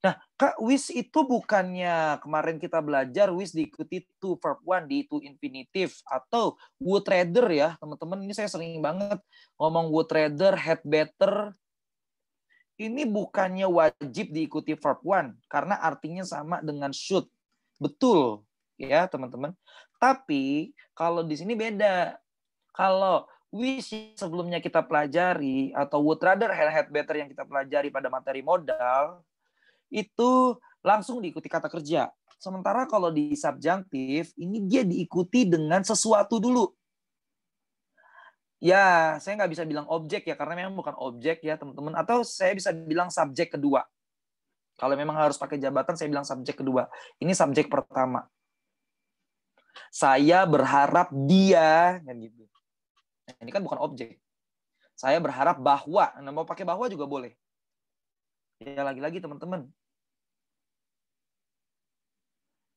Nah, Kak, wish itu bukannya kemarin kita belajar wish diikuti to verb 1 di to infinitive atau would rather ya, teman-teman. Ini saya sering banget ngomong would rather, had better. Ini bukannya wajib diikuti verb 1 karena artinya sama dengan should. Betul ya, teman-teman. Tapi kalau di sini beda. Kalau wish sebelumnya kita pelajari atau would rather, had better yang kita pelajari pada materi modal itu langsung diikuti kata kerja. Sementara kalau di subjunktif ini dia diikuti dengan sesuatu dulu. Ya, saya nggak bisa bilang objek ya karena memang bukan objek ya teman-teman. Atau saya bisa bilang subjek kedua. Kalau memang harus pakai jabatan saya bilang subjek kedua. Ini subjek pertama. Saya berharap dia kan gitu. Nah, ini kan bukan objek. Saya berharap bahwa, nah, mau pakai bahwa juga boleh. Ya lagi-lagi teman-teman.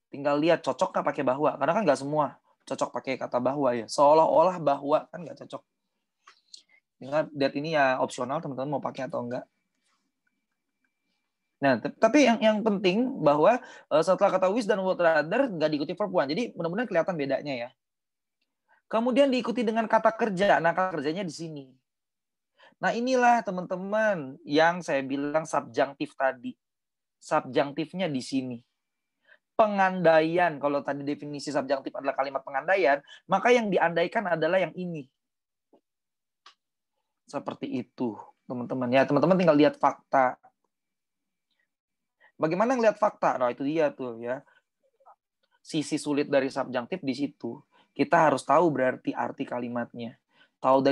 Tinggal lihat cocok nggak pakai bahwa. Karena kan nggak semua cocok pakai kata bahwa ya. Seolah-olah bahwa kan nggak cocok. Lihat ini ya opsional teman-teman mau pakai atau enggak. Nah, tapi yang penting bahwa setelah kata wish dan would rather nggak diikuti verb 1. Jadi mudah-mudahan kelihatan bedanya ya. Kemudian diikuti dengan kata kerja. Nah, kata kerjanya di sini. Nah, inilah teman-teman yang saya bilang subjunktif tadi. Subjunktifnya di sini. pengandaian. Kalau tadi definisi subjektif adalah kalimat pengandaian, maka yang diandaikan adalah yang ini. Seperti itu, teman-teman. Ya, teman-teman tinggal lihat fakta. Bagaimana ngelihat fakta? Nah, itu dia tuh ya. Sisi sulit dari subjektif di situ. Kita harus tahu berarti arti kalimatnya. Tahu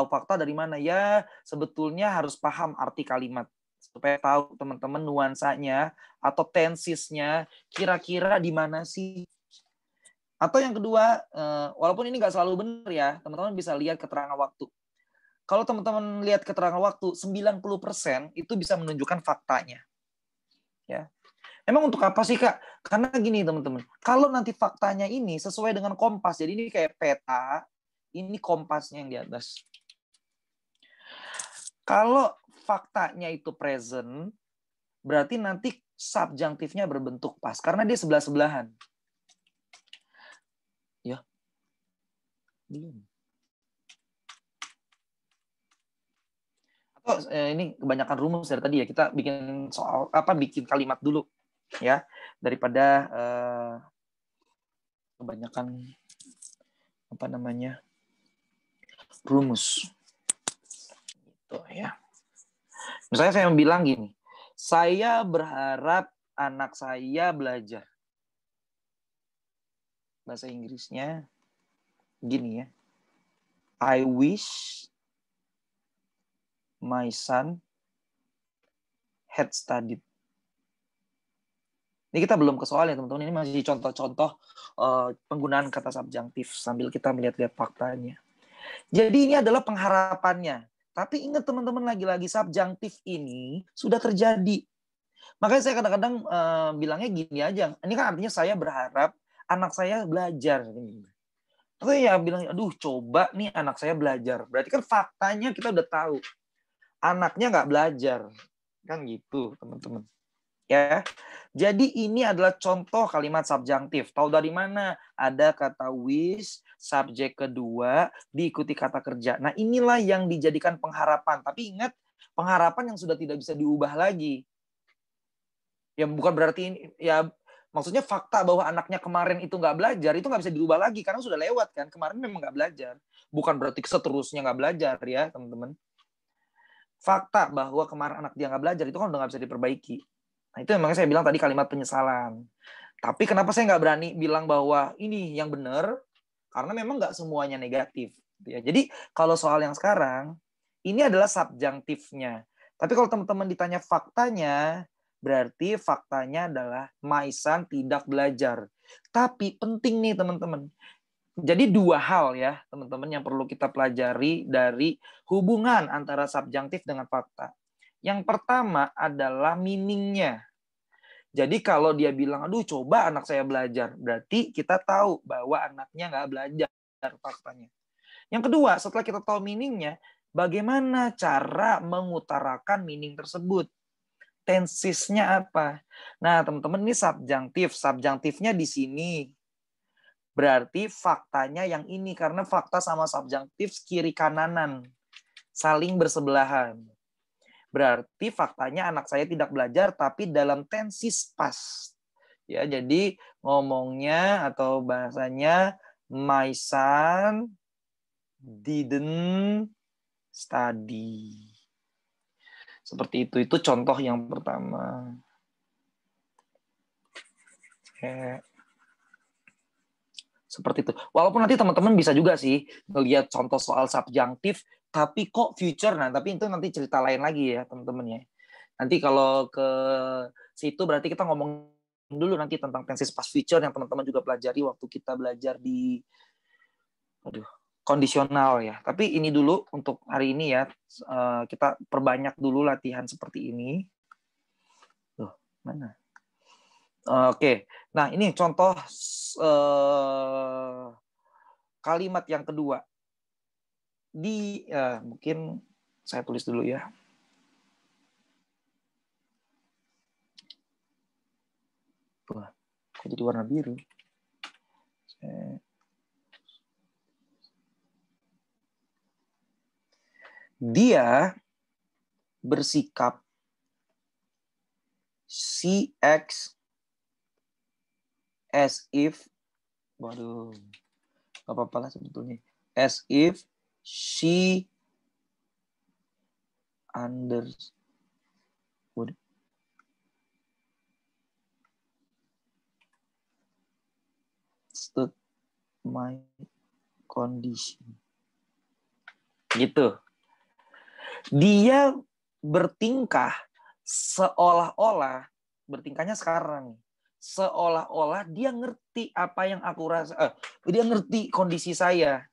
fakta dari mana? Ya, sebetulnya harus paham arti kalimat supaya tahu teman-teman nuansanya atau tensisnya kira-kira di mana sih. Atau yang kedua, walaupun ini nggak selalu benar ya, teman-teman bisa lihat keterangan waktu. Kalau teman-teman lihat keterangan waktu, 90% itu bisa menunjukkan faktanya. Ya. Emang untuk apa sih, Kak? Karena gini, teman-teman. Kalau nanti faktanya ini sesuai dengan kompas, jadi ini kayak peta, ini kompasnya yang di atas. Kalau faktanya itu present, berarti nanti subjektifnya berbentuk pas. Karena dia sebelah-sebelahan. Ya. Belum. Atau ini kebanyakan rumus dari tadi ya. Kita bikin bikin kalimat dulu. Ya, daripada kebanyakan rumus gitu ya. Misalnya saya bilang gini, saya berharap anak saya belajar. Bahasa Inggrisnya gini ya, I wish my son had studied. Ini kita belum ke soal ya teman-teman, ini masih contoh-contoh penggunaan kata subjektif sambil kita melihat-lihat faktanya. Jadi ini adalah pengharapannya. Tapi ingat teman-teman, lagi-lagi subjektif ini sudah terjadi. Makanya saya kadang-kadang bilangnya gini aja. Ini kan artinya saya berharap anak saya belajar. Terus ya bilang, aduh coba nih anak saya belajar. Berarti kan faktanya kita udah tahu. Anaknya nggak belajar. Kan gitu teman-teman. Ya, jadi ini adalah contoh kalimat subjektif. Tahu dari mana? Ada kata wish, subjek kedua, diikuti kata kerja. Nah, inilah yang dijadikan pengharapan. Tapi ingat, pengharapan yang sudah tidak bisa diubah lagi. Ya bukan berarti ini, ya maksudnya fakta bahwa anaknya kemarin itu nggak belajar, itu nggak bisa dirubah lagi karena sudah lewat kan. Kemarin memang nggak belajar. Bukan berarti seterusnya nggak belajar ya, teman-teman. Fakta bahwa kemarin anak dia nggak belajar itu kan udah nggak bisa diperbaiki. Nah, itu memang saya bilang tadi kalimat penyesalan. Tapi kenapa saya nggak berani bilang bahwa ini yang benar? Karena memang nggak semuanya negatif. Jadi kalau soal yang sekarang, ini adalah subjektifnya. Tapi kalau teman-teman ditanya faktanya, berarti faktanya adalah my son tidak belajar. Tapi penting nih teman-teman. Jadi dua hal ya teman-teman yang perlu kita pelajari dari hubungan antara subjektif dengan fakta. Yang pertama adalah meaning-nya. Jadi kalau dia bilang, aduh coba anak saya belajar, berarti kita tahu bahwa anaknya nggak belajar faktanya. Yang kedua, setelah kita tahu meaning-nya, bagaimana cara mengutarakan meaning tersebut? Tensisnya apa? Nah, teman-teman ini subjektif. Subjektifnya di sini. Berarti faktanya yang ini, karena fakta sama subjektif kiri kananan. Saling bersebelahan. Berarti faktanya anak saya tidak belajar tapi dalam tensis pas. Ya, jadi ngomongnya atau bahasanya my son didn't study. Seperti itu. Itu contoh yang pertama. Seperti itu. Walaupun nanti teman-teman bisa juga sih melihat contoh soal subjektif, tapi kok future. Nah, tapi itu nanti cerita lain lagi ya teman-teman ya. Nanti kalau ke situ berarti kita ngomong dulu nanti tentang tenses past future yang teman-teman juga pelajari waktu kita belajar di kondisional ya. Tapi ini dulu untuk hari ini ya, kita perbanyak dulu latihan seperti ini. Loh, mana? Oke, nah ini contoh kalimat yang kedua. Mungkin saya tulis dulu ya. Wah, kok jadi warna biru? Dia bersikap si X as if, waduh, gak apa-apa lah sebetulnya. As if she understood my condition. Gitu. Dia bertingkah seolah-olah, bertingkahnya sekarang, seolah-olah dia ngerti apa yang aku rasa, dia ngerti kondisi saya.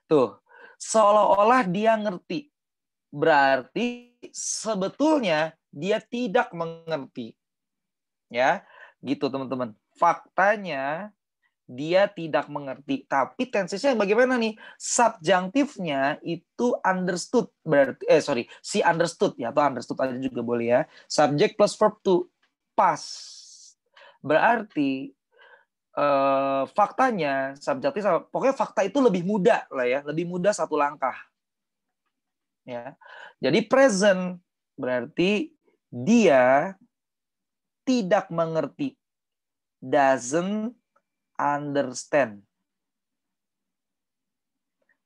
Tuh, seolah-olah dia ngerti. Berarti sebetulnya dia tidak mengerti. Ya, gitu teman-teman. Faktanya dia tidak mengerti. Tapi tensesnya bagaimana nih? Subjunktifnya itu understood. Berarti si understood ya, atau understood aja juga boleh ya. Subject plus verb to past. Berarti faktanya subjektif, pokoknya fakta itu lebih mudah lah ya, lebih mudah satu langkah. Ya. Jadi present berarti dia tidak mengerti. Doesn't understand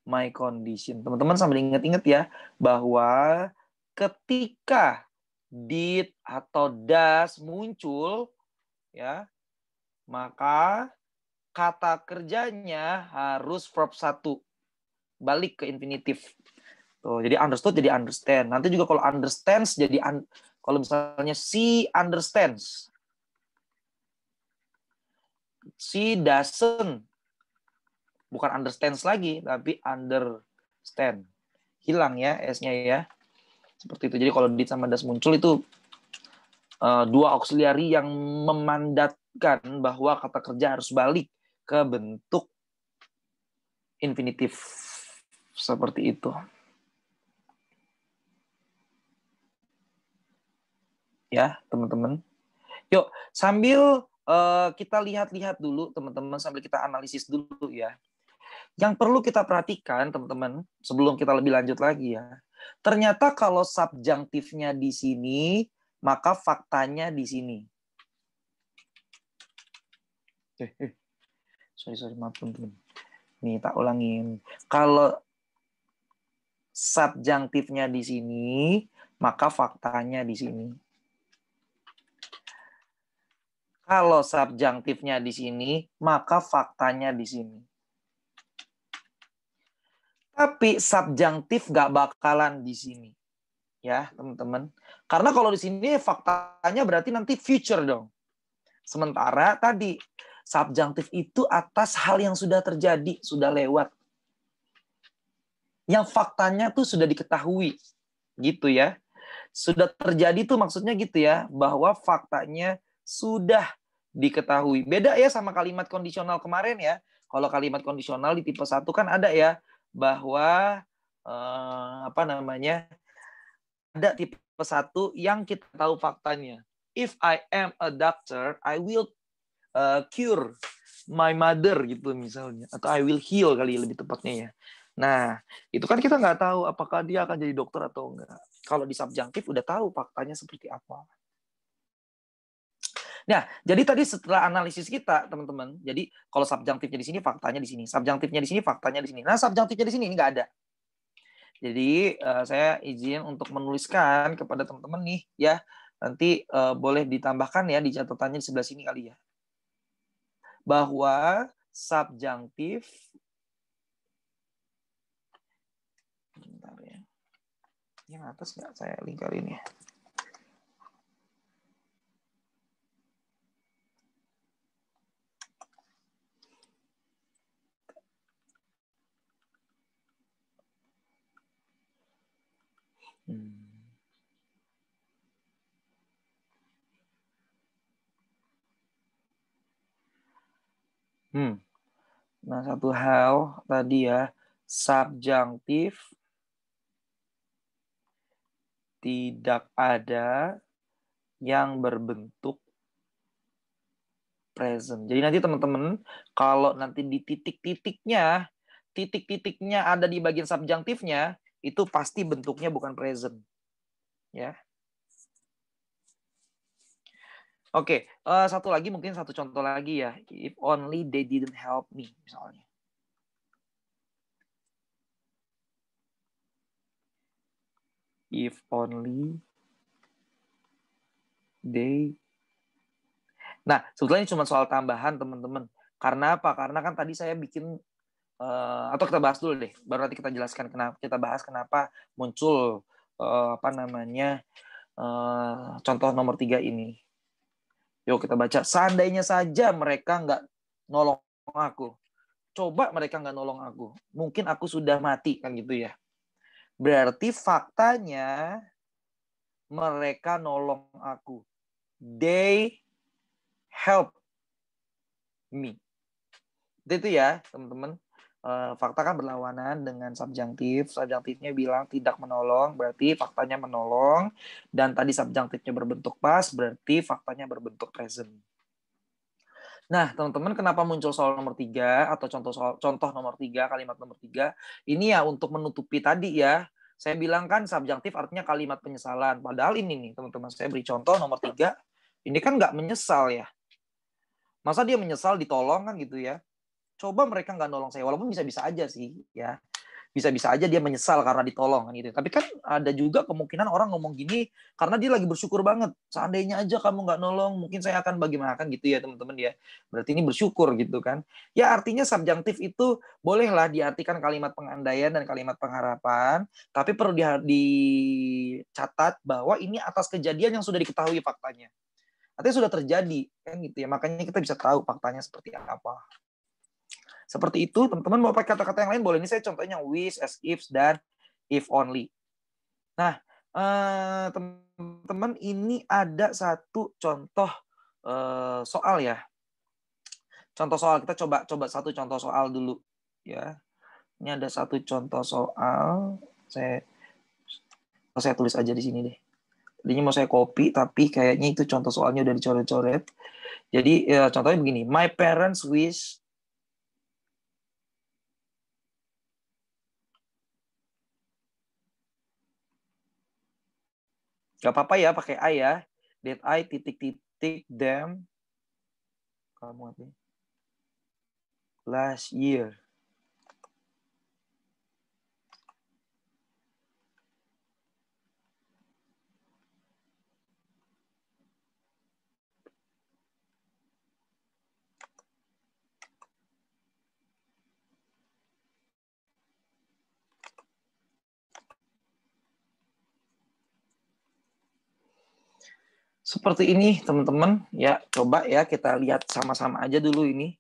my condition. Teman-teman sambil ingat-ingat ya, bahwa ketika did atau does muncul, ya, maka kata kerjanya harus verb 1. Balik ke infinitif. Tuh, jadi understood jadi understand. Nanti juga kalau understands jadi kalau misalnya she understands. She doesn't. Bukan understands lagi, tapi understand. Hilang ya S-nya ya. Seperti itu. Jadi kalau did sama does muncul itu dua auxiliary yang memandatkan bahwa kata kerja harus balik ke bentuk infinitif. Seperti itu. Ya, teman-teman. Yuk, sambil kita lihat-lihat dulu, teman-teman, sambil kita analisis dulu ya. Yang perlu kita perhatikan, teman-teman, sebelum kita lebih lanjut lagi ya. Ternyata kalau subjunktifnya di sini, maka faktanya di sini. Sorry, maaf teman-teman. Nih, tak ulangin. Kalau subjunktifnya di sini, maka faktanya di sini. Kalau subjunktifnya di sini, maka faktanya di sini. Tapi subjunktif gak bakalan di sini. Ya, teman-teman. Karena kalau di sini faktanya berarti nanti future dong. Sementara tadi subjunktif itu atas hal yang sudah terjadi, sudah lewat. Yang faktanya tuh sudah diketahui. Gitu ya. Sudah terjadi tuh maksudnya gitu ya, bahwa faktanya sudah diketahui. Beda ya sama kalimat kondisional kemarin ya. Kalau kalimat kondisional di tipe 1 kan ada ya, bahwa ada tipe 1 yang kita tahu faktanya. If I am a doctor, I will cure my mother gitu misalnya, atau I will heal kali lebih tepatnya ya. Nah, itu kan kita nggak tahu apakah dia akan jadi dokter atau enggak. Kalau di subjunktif udah tahu faktanya seperti apa. Nah, jadi tadi setelah analisis kita, teman-teman, jadi kalau subjunktifnya di sini, faktanya di sini. Subjunktifnya di sini, faktanya di sini. Nah, subjunktifnya di sini ini nggak ada. Jadi saya izin untuk menuliskan kepada teman-teman nih ya. Nanti boleh ditambahkan ya di catatannya di sebelah sini kali ya. Bahwa subjunktif, bentar ya. Yang atas nggak saya lingkarin ya. Nah, satu hal tadi ya, subjunktif tidak ada yang berbentuk present. Jadi nanti teman-teman, kalau nanti di titik-titiknya ada di bagian subjunktifnya, itu pasti bentuknya bukan present. Ya. Oke, satu lagi mungkin satu contoh lagi ya. If only they didn't help me misalnya. If only they. Nah, sebetulnya cuma soal tambahan teman-teman. Karena apa? Karena kan tadi saya bikin atau kita bahas dulu deh. Baru nanti kita jelaskan kenapa, kita bahas kenapa muncul contoh nomor 3 ini. Yuk kita baca. Seandainya saja mereka nggak nolong aku. Coba mereka nggak nolong aku. Mungkin aku sudah mati kan gitu ya. Berarti faktanya mereka nolong aku. They help me. Itu ya teman-teman. Fakta kan berlawanan dengan subjunktif. Subjunktifnya bilang tidak menolong, berarti faktanya menolong. Dan tadi subjunktifnya berbentuk past, berarti faktanya berbentuk present. Nah, teman-teman, kenapa muncul soal nomor 3 atau contoh nomor 3, kalimat nomor 3? Ini ya untuk menutupi tadi ya. Saya bilang kan subjunktif artinya kalimat penyesalan. Padahal ini nih, teman-teman, saya beri contoh nomor 3. Ini kan nggak menyesal ya. Masa dia menyesal ditolong kan gitu ya. Coba mereka nggak nolong saya. Walaupun bisa-bisa aja sih ya. Bisa-bisa aja dia menyesal karena ditolong kan gitu. Tapi kan ada juga kemungkinan orang ngomong gini karena dia lagi bersyukur banget. Seandainya aja kamu nggak nolong, mungkin saya akan bagaimana kan gitu ya teman-teman ya. Berarti ini bersyukur gitu kan. Ya artinya subjunktif itu bolehlah diartikan kalimat pengandaian dan kalimat pengharapan. Tapi perlu dicatat bahwa ini atas kejadian yang sudah diketahui faktanya. Artinya sudah terjadi kan gitu ya. Makanya kita bisa tahu faktanya seperti apa. Seperti itu, teman-teman mau pakai kata-kata yang lain boleh. Ini saya contohnya wish, as if, dan if only. Nah, teman-teman ini ada satu contoh soal ya. Contoh soal, kita coba satu contoh soal dulu ya. Ini ada satu contoh soal. Saya tulis aja di sini deh. Ini mau saya copy, tapi kayaknya itu contoh soalnya udah dicoret-coret. Jadi ya, contohnya begini. My parents wish. Gak apa-apa ya, pakai I ya. That I ... them. Kamu apa? Last year. Seperti ini teman-teman, ya coba ya kita lihat sama-sama aja dulu ini.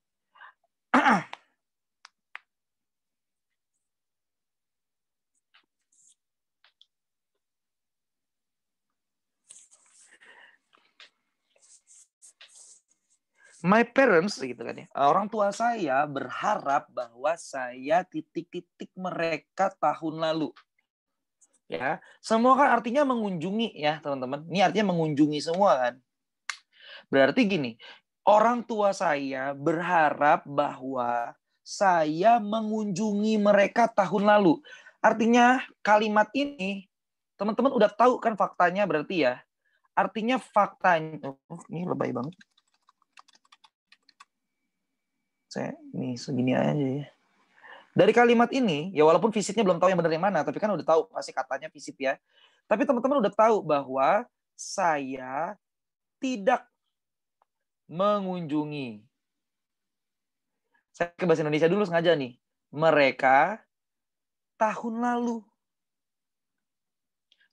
My parents gitu kan ya. Orang tua saya berharap bahwa saya ... mereka tahun lalu. Ya, semua kan artinya mengunjungi ya, teman-teman. Ini artinya mengunjungi semua kan. Berarti gini, orang tua saya berharap bahwa saya mengunjungi mereka tahun lalu. Artinya kalimat ini, teman-teman udah tahu kan faktanya berarti ya. Artinya faktanya, ini lebay banget. Saya ini segini aja ya. Dari kalimat ini, ya walaupun visitnya belum tahu yang benar yang mana, tapi kan udah tahu pasti katanya visit ya. Tapi teman-teman udah tahu bahwa saya tidak mengunjungi. Saya ke bahasa Indonesia dulu sengaja nih. Mereka tahun lalu.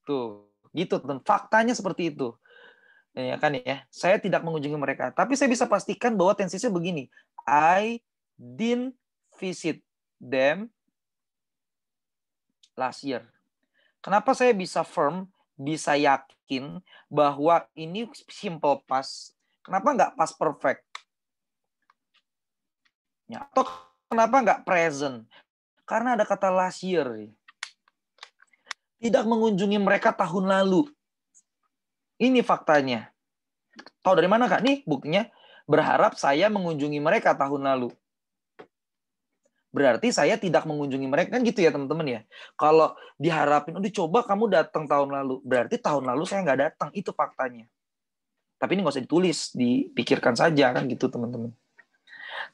Tuh, gitu. Dan faktanya seperti itu. Ya kan ya. Saya tidak mengunjungi mereka. Tapi saya bisa pastikan bahwa tensinya begini. I didn't visit them last year. Kenapa saya bisa firm, bisa yakin bahwa ini simple past? Kenapa nggak past perfect? Ya, atau kenapa nggak present? Karena ada kata last year. Tidak mengunjungi mereka tahun lalu. Ini faktanya. Tahu dari mana Kak? Nih buktinya. Berharap saya mengunjungi mereka tahun lalu. Berarti saya tidak mengunjungi mereka. Kan gitu ya teman-teman ya. Kalau diharapin, coba kamu datang tahun lalu. Berarti tahun lalu saya nggak datang. Itu faktanya. Tapi ini nggak usah ditulis, dipikirkan saja kan gitu teman-teman.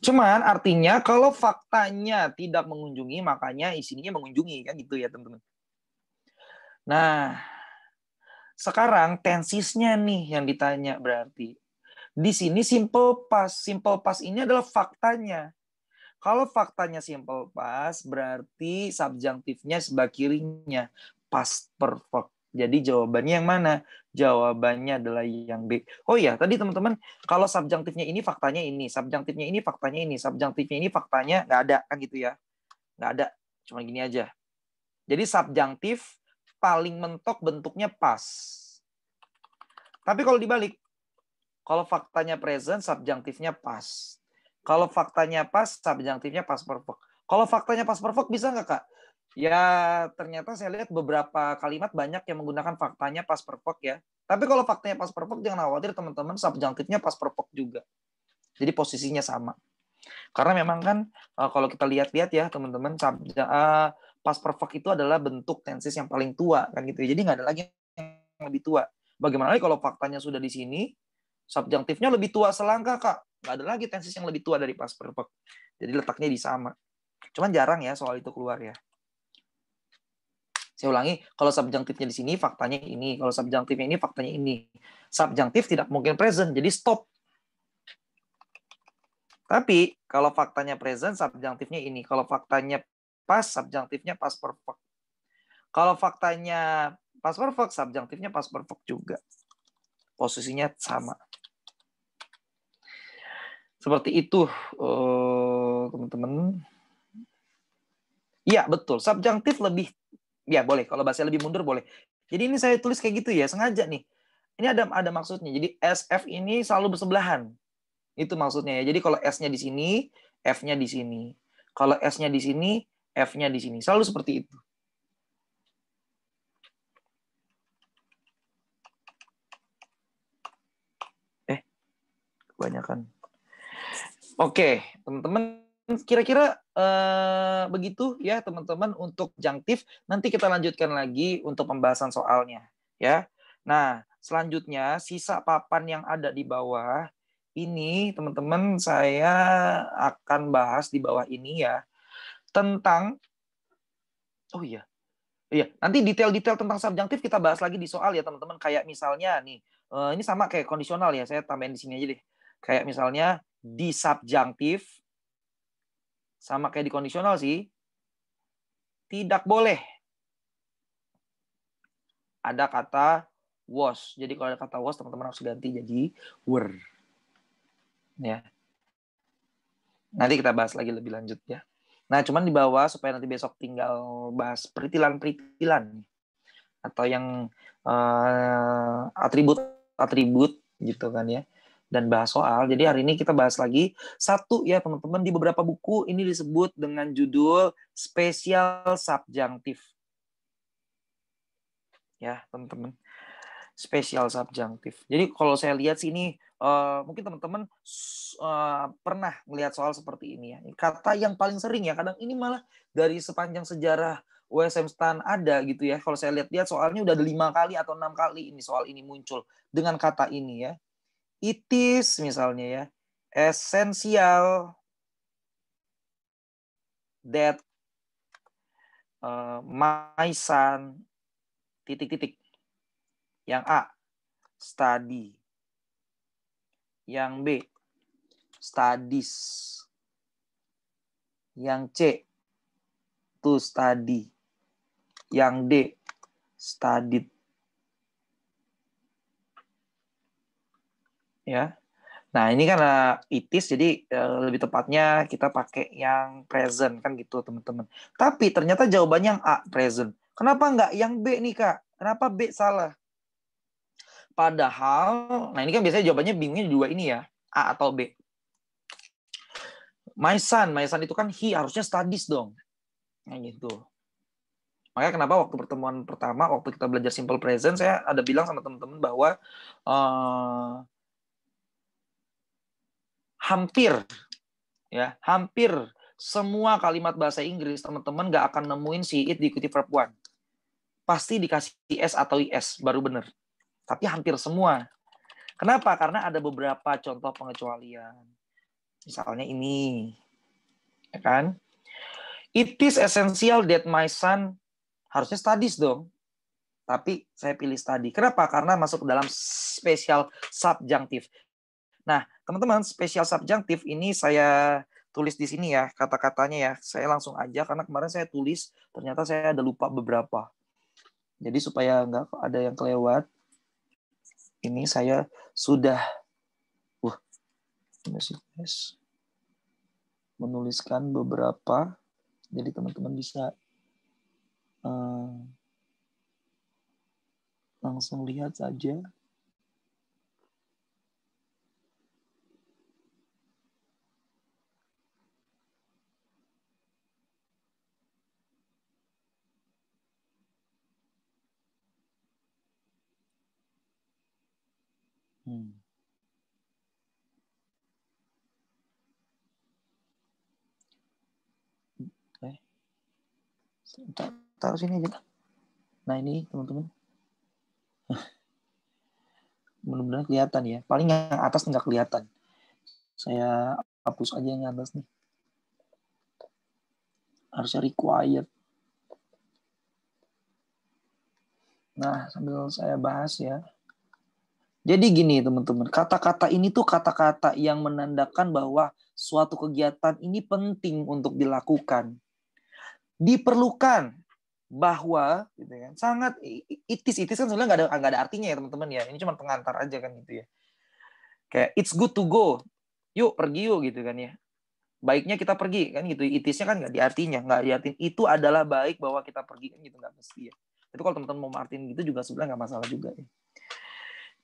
Cuman artinya kalau faktanya tidak mengunjungi, makanya isinya mengunjungi kan gitu ya teman-teman. Nah, sekarang tensisnya nih yang ditanya berarti. Di sini simple past. Simple past ini adalah faktanya. Kalau faktanya simple past, berarti subjunktifnya sebelah kirinya. Past perfect. Jadi jawabannya yang mana? Jawabannya adalah yang B. Oh iya, tadi teman-teman, kalau subjunktifnya ini faktanya ini, subjunktifnya ini faktanya ini, subjunktifnya ini faktanya nggak ada, kan gitu ya. Nggak ada, cuma gini aja. Jadi subjunktif paling mentok bentuknya pas. Tapi kalau dibalik, kalau faktanya present, subjunktifnya pas. Kalau faktanya pas, subjunktifnya pas perfect. Kalau faktanya pas perfect bisa nggak, Kak? Ya, ternyata saya lihat beberapa kalimat banyak yang menggunakan faktanya pas perfect ya. Tapi kalau faktanya pas perfect, jangan khawatir teman-teman, subjunktifnya pas perfect juga. Jadi posisinya sama. Karena memang kan kalau kita lihat-lihat ya teman-teman, pas perfect itu adalah bentuk tenses yang paling tua kan gitu. Jadi nggak ada lagi yang lebih tua. Bagaimana kalau faktanya sudah di sini, subjunktifnya lebih tua selangkah, Kak. Nggak ada lagi tenses yang lebih tua dari pas perfect. Jadi letaknya di sama. Cuman jarang ya soal itu keluar ya. Saya ulangi, kalau subjunktifnya di sini, faktanya ini. Kalau subjunktifnya ini, faktanya ini. Subjunktif tidak mungkin present, jadi stop. Tapi kalau faktanya present, subjunktifnya ini. Kalau faktanya pas, subjunktifnya pas perfect. Kalau faktanya pas perfect, subjunktifnya pas perfect juga. Posisinya sama. Seperti itu, teman-teman. Iya, betul. Subjunktif lebih, ya boleh. Kalau bahasa lebih mundur, boleh. Jadi ini saya tulis kayak gitu ya, sengaja nih. Ini ada maksudnya. Jadi SF ini selalu bersebelahan. Itu maksudnya ya. Jadi kalau S-nya di sini, F-nya di sini. Kalau S-nya di sini, F-nya di sini. Selalu seperti itu. Kebanyakan. Oke, teman-teman. Kira-kira begitu ya teman-teman untuk junctif. Nanti kita lanjutkan lagi untuk pembahasan soalnya. Ya. Nah, selanjutnya sisa papan yang ada di bawah ini teman-teman saya akan bahas di bawah ini ya tentang nanti detail-detail tentang subjunktif kita bahas lagi di soal ya teman-teman. Kayak misalnya nih ini sama kayak kondisional ya, saya tambahin di sini aja deh. Kayak misalnya di subjunktif sama kayak di kondisional sih, tidak boleh ada kata was. Jadi kalau ada kata was teman-teman harus ganti jadi were. Ya. Nanti kita bahas lagi lebih lanjut ya. Nah, cuman di bawah supaya nanti besok tinggal bahas peritilan-peritilan atau yang atribut-atribut gitu kan ya. Dan bahas soal. Jadi hari ini kita bahas lagi satu ya teman-teman, di beberapa buku ini disebut dengan judul spesial subjunktif. Ya, teman-teman. Spesial subjunktif. Jadi kalau saya lihat sini mungkin teman-teman pernah melihat soal seperti ini ya. Kata yang paling sering ya, kadang ini malah dari sepanjang sejarah USM STAN ada gitu ya. Kalau saya lihat soalnya udah ada 5 kali atau 6 kali ini soal ini muncul dengan kata ini ya. It is misalnya ya, essential that my son titik-titik. Yang A, study. Yang B, studies. Yang C, to study. Yang D, studied. Ya. Nah, ini karena itis, jadi lebih tepatnya kita pakai yang present kan gitu, teman-teman. Tapi ternyata jawabannya yang A, present. Kenapa nggak yang B nih, Kak? Kenapa B salah? Padahal, nah ini kan biasanya jawabannya bingungnya dua ini ya, A atau B. My son itu kan he, harusnya studies dong. Nah gitu. Makanya kenapa waktu pertemuan pertama, waktu kita belajar simple present, saya ada bilang sama teman-teman bahwa hampir semua kalimat bahasa Inggris teman-teman nggak akan nemuin si it diikuti verb one. Pasti dikasih S atau IS, baru bener. Tapi hampir semua. Kenapa? Karena ada beberapa contoh pengecualian. Misalnya ini, ya kan? It is essential that my son, harusnya studies dong. Tapi saya pilih study. Kenapa? Karena masuk ke dalam spesial subjunctive. Nah, teman-teman, spesial subjunctive ini saya tulis di sini ya, kata-katanya ya. Saya langsung aja, karena kemarin saya tulis, ternyata saya ada lupa beberapa. Jadi supaya nggak ada yang kelewat, ini saya sudah menuliskan beberapa, jadi teman-teman bisa langsung lihat saja. Taruh sini aja. Nah ini teman-teman, benar-benar kelihatan ya. Paling yang atas nggak kelihatan. Saya hapus aja yang atas nih. Harusnya required. Nah sambil saya bahas ya. Jadi gini teman-teman, kata-kata ini tuh kata-kata yang menandakan bahwa suatu kegiatan ini penting untuk dilakukan. Diperlukan bahwa gitu kan, sangat itis kan sebenarnya nggak ada artinya ya teman-teman ya. Ini cuma pengantar aja kan gitu ya. Kayak it's good to go. Yuk pergi yuk gitu kan ya. Baiknya kita pergi kan gitu. Itisnya kan nggak diartinya, nggak diartin itu adalah baik bahwa kita pergi kan gitu, nggak mesti ya. Tapi kalau teman-teman mau artiin gitu juga sebenarnya nggak masalah juga ya.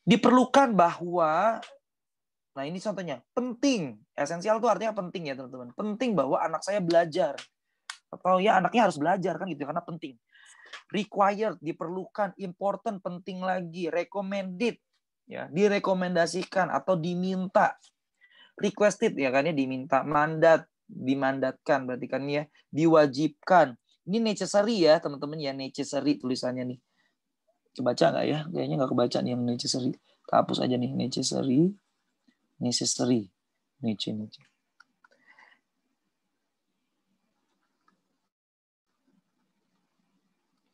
Diperlukan bahwa, nah ini contohnya, penting. Esensial itu artinya penting ya teman-teman. Penting bahwa anak saya belajar. Atau ya anaknya harus belajar kan gitu karena penting. Required, diperlukan. Important, penting lagi. Recommended, ya direkomendasikan atau diminta. Requested ya kan ya diminta. Mandat, dimandatkan berarti kan ya. Diwajibkan. Ini necessary ya teman-teman ya, necessary tulisannya nih. Kebaca nggak ya? Kayaknya nggak kebaca nih yang necessary. Kita hapus aja nih necessary.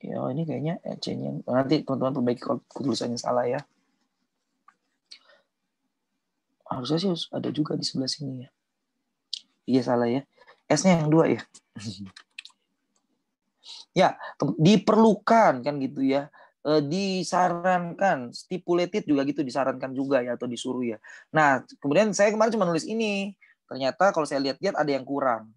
Ya ini kayaknya C-nya. Nanti teman-teman perbaiki kalau tulisannya salah ya. Harusnya sih ada juga di sebelah sini ya. Iya salah ya. S-nya yang 2 ya. Ya, diperlukan kan gitu ya. Disarankan, stipulated juga gitu, disarankan juga ya atau disuruh ya. Nah, kemudian saya kemarin cuma nulis ini. Ternyata kalau saya lihat-lihat ada yang kurang.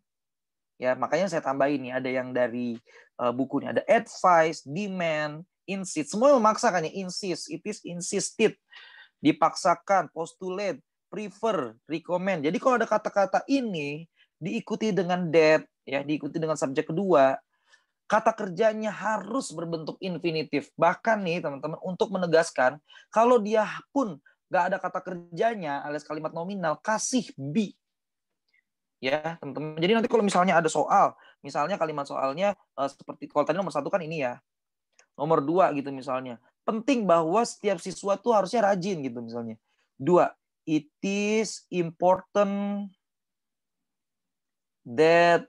Ya, makanya saya tambahin nih, ada yang dari bukunya. Ada advice, demand, insist. Semua memaksakan ya, insist, it is insisted. Dipaksakan, postulate, prefer, recommend. Jadi kalau ada kata-kata ini diikuti dengan that, ya, diikuti dengan subjek kedua, kata kerjanya harus berbentuk infinitif. Bahkan nih teman-teman untuk menegaskan kalau dia pun nggak ada kata kerjanya alias kalimat nominal, kasih be. Ya teman-teman. Jadi nanti kalau misalnya ada soal, misalnya kalimat soalnya seperti kalau tadi nomor 1 kan ini ya. Nomor 2 gitu misalnya. Penting bahwa setiap siswa tuh harusnya rajin gitu misalnya. 2. It is important that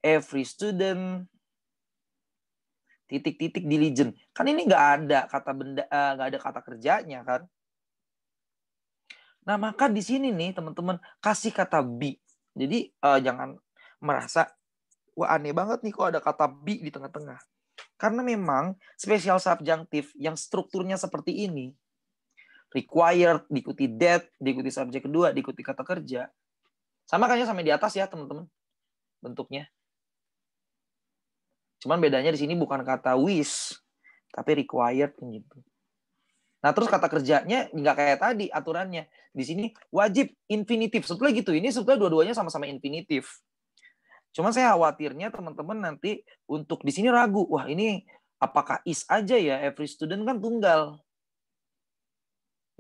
every student titik-titik diligent. Kan ini nggak ada kata benda, nggak ada kata kerjanya kan. Nah maka di sini nih teman-teman kasih kata be. Jadi jangan merasa wah aneh banget nih kok ada kata be di tengah-tengah. Karena memang spesial subjunctive yang strukturnya seperti ini, required, diikuti that, diikuti subjek kedua, diikuti kata kerja. Sama kayaknya sama di atas ya teman-teman bentuknya. Cuman bedanya di sini bukan kata wish, tapi required gitu. Nah terus kata kerjanya nggak kayak tadi aturannya. Di sini wajib infinitif. Sebetulnya gitu. Ini sebetulnya dua-duanya sama-sama infinitif. Cuman saya khawatirnya teman-teman nanti untuk di sini ragu. Wah ini apakah is aja ya? Every student kan tunggal.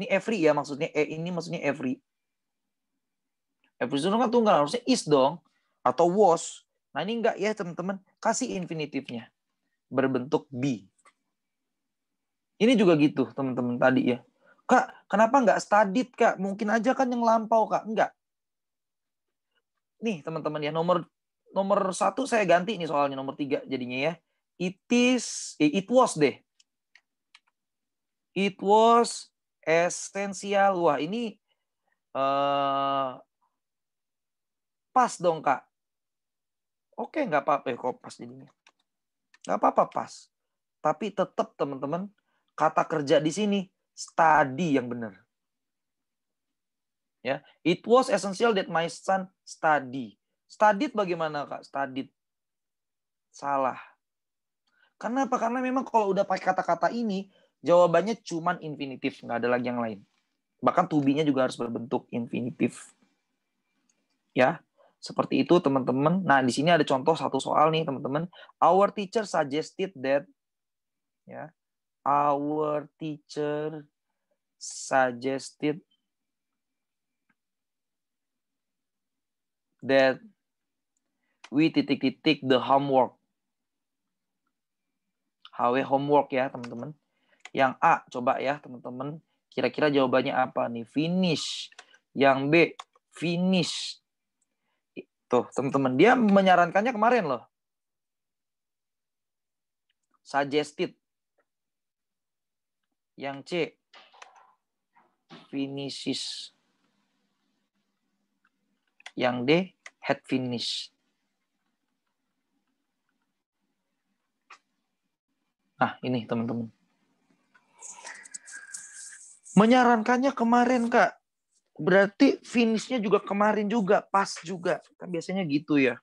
Ini every ya maksudnya. Ini maksudnya every. Every student kan tunggal. Harusnya is dong. Atau was. Nah ini enggak ya teman-teman. Kasih infinitifnya. Berbentuk be. Ini juga gitu teman-teman tadi ya. Kak, kenapa nggak studied, Kak? Mungkin aja kan yang lampau, Kak. Enggak. Nih, teman-teman ya, nomor 1 saya ganti nih soalnya, nomor 3 jadinya ya. It was deh. It was essential. Wah, ini pas dong, Kak. Oke, nggak apa-apa. Kok pas jadinya. Nggak apa-apa pas. Tapi tetap, teman-teman, kata kerja di sini, study yang benar. Ya, it was essential that my son study. Studied bagaimana, Kak? Studied. Salah. Karena apa? Karena memang kalau udah pakai kata-kata ini, jawabannya cuman infinitif, nggak ada lagi yang lain. Bahkan to be-nya juga harus berbentuk infinitif. Ya, seperti itu teman-teman. Nah, di sini ada contoh satu soal nih, teman-teman. Our teacher suggested that, ya, our teacher suggested that we titik-titik the homework. HW homework ya, teman-teman. Yang A, coba ya, teman-teman. Kira-kira jawabannya apa nih? Finish. Yang B, finish. Tuh, teman-teman. Dia menyarankannya kemarin loh. Suggested. Yang C, finishes. Yang D, had finish. Nah, ini teman-teman. Menyarankannya kemarin, Kak. Berarti finishnya juga kemarin juga, pas juga. Kan biasanya gitu ya.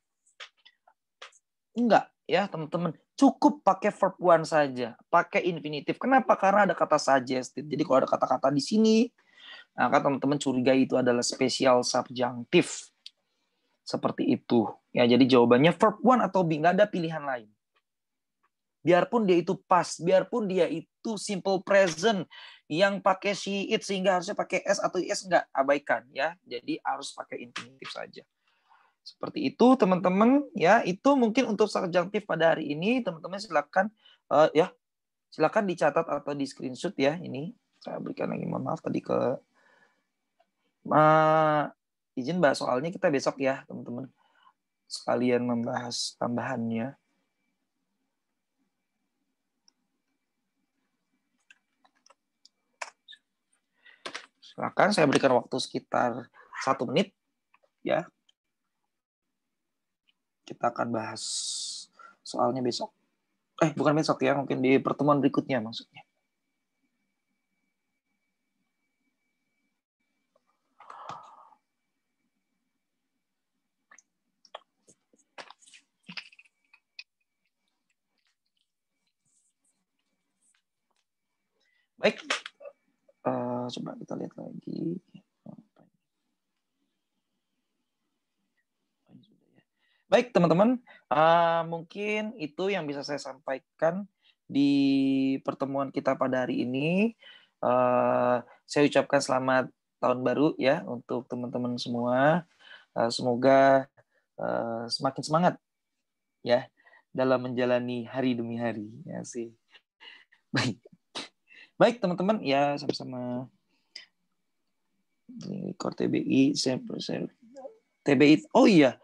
Enggak ya, teman-teman. Cukup pakai verb one saja. Pakai infinitif. Kenapa? Karena ada kata suggested. Jadi kalau ada kata-kata di sini, nah kan teman-teman curiga itu adalah special subjunctive. Seperti itu. Ya, jadi jawabannya verb one atau be. Nggak ada pilihan lain. Biarpun dia itu pas, biarpun dia itu simple present yang pakai she, it, sehingga harusnya pakai s atau is, nggak, abaikan ya. Jadi harus pakai infinitif saja. Seperti itu teman-teman ya. Itu mungkin untuk subjunctive pada hari ini. Teman-teman silakan ya, silakan dicatat atau di screenshot ya. Ini saya berikan lagi, mohon maaf tadi ke izin bahas soalnya kita besok ya teman-teman. Sekalian membahas tambahannya. Silakan, saya berikan waktu sekitar 1 menit ya. Kita akan bahas soalnya besok. Bukan besok ya, mungkin di pertemuan berikutnya maksudnya. Baik, coba kita lihat lagi. Baik teman-teman, mungkin itu yang bisa saya sampaikan di pertemuan kita pada hari ini. Saya ucapkan selamat tahun baru ya untuk teman-teman semua. Semoga semakin semangat ya dalam menjalani hari demi hari. Ya sih. Baik teman-teman, ya sama-sama. Ini record TBI, TBI. Oh iya,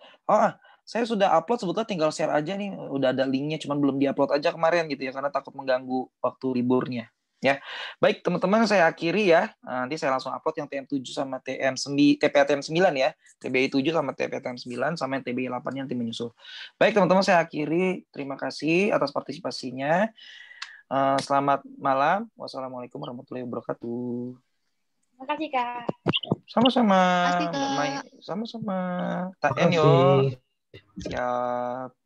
saya sudah upload, sebetulnya tinggal share aja nih, udah ada linknya, cuman belum diupload aja kemarin gitu ya, karena takut mengganggu waktu liburnya. Ya, baik teman-teman, saya akhiri ya. Nanti saya langsung upload yang TM7 sama TPATM9 ya. TBI 7 sama TPATM9 sama yang TBI 8 nanti menyusul. Baik teman-teman, saya akhiri. Terima kasih atas partisipasinya. Selamat malam. Wassalamualaikum warahmatullahi wabarakatuh. Terima kasih, Kak. Sama-sama. Terima kasih, Kak. Sama-sama. Tak Enyo. Siap.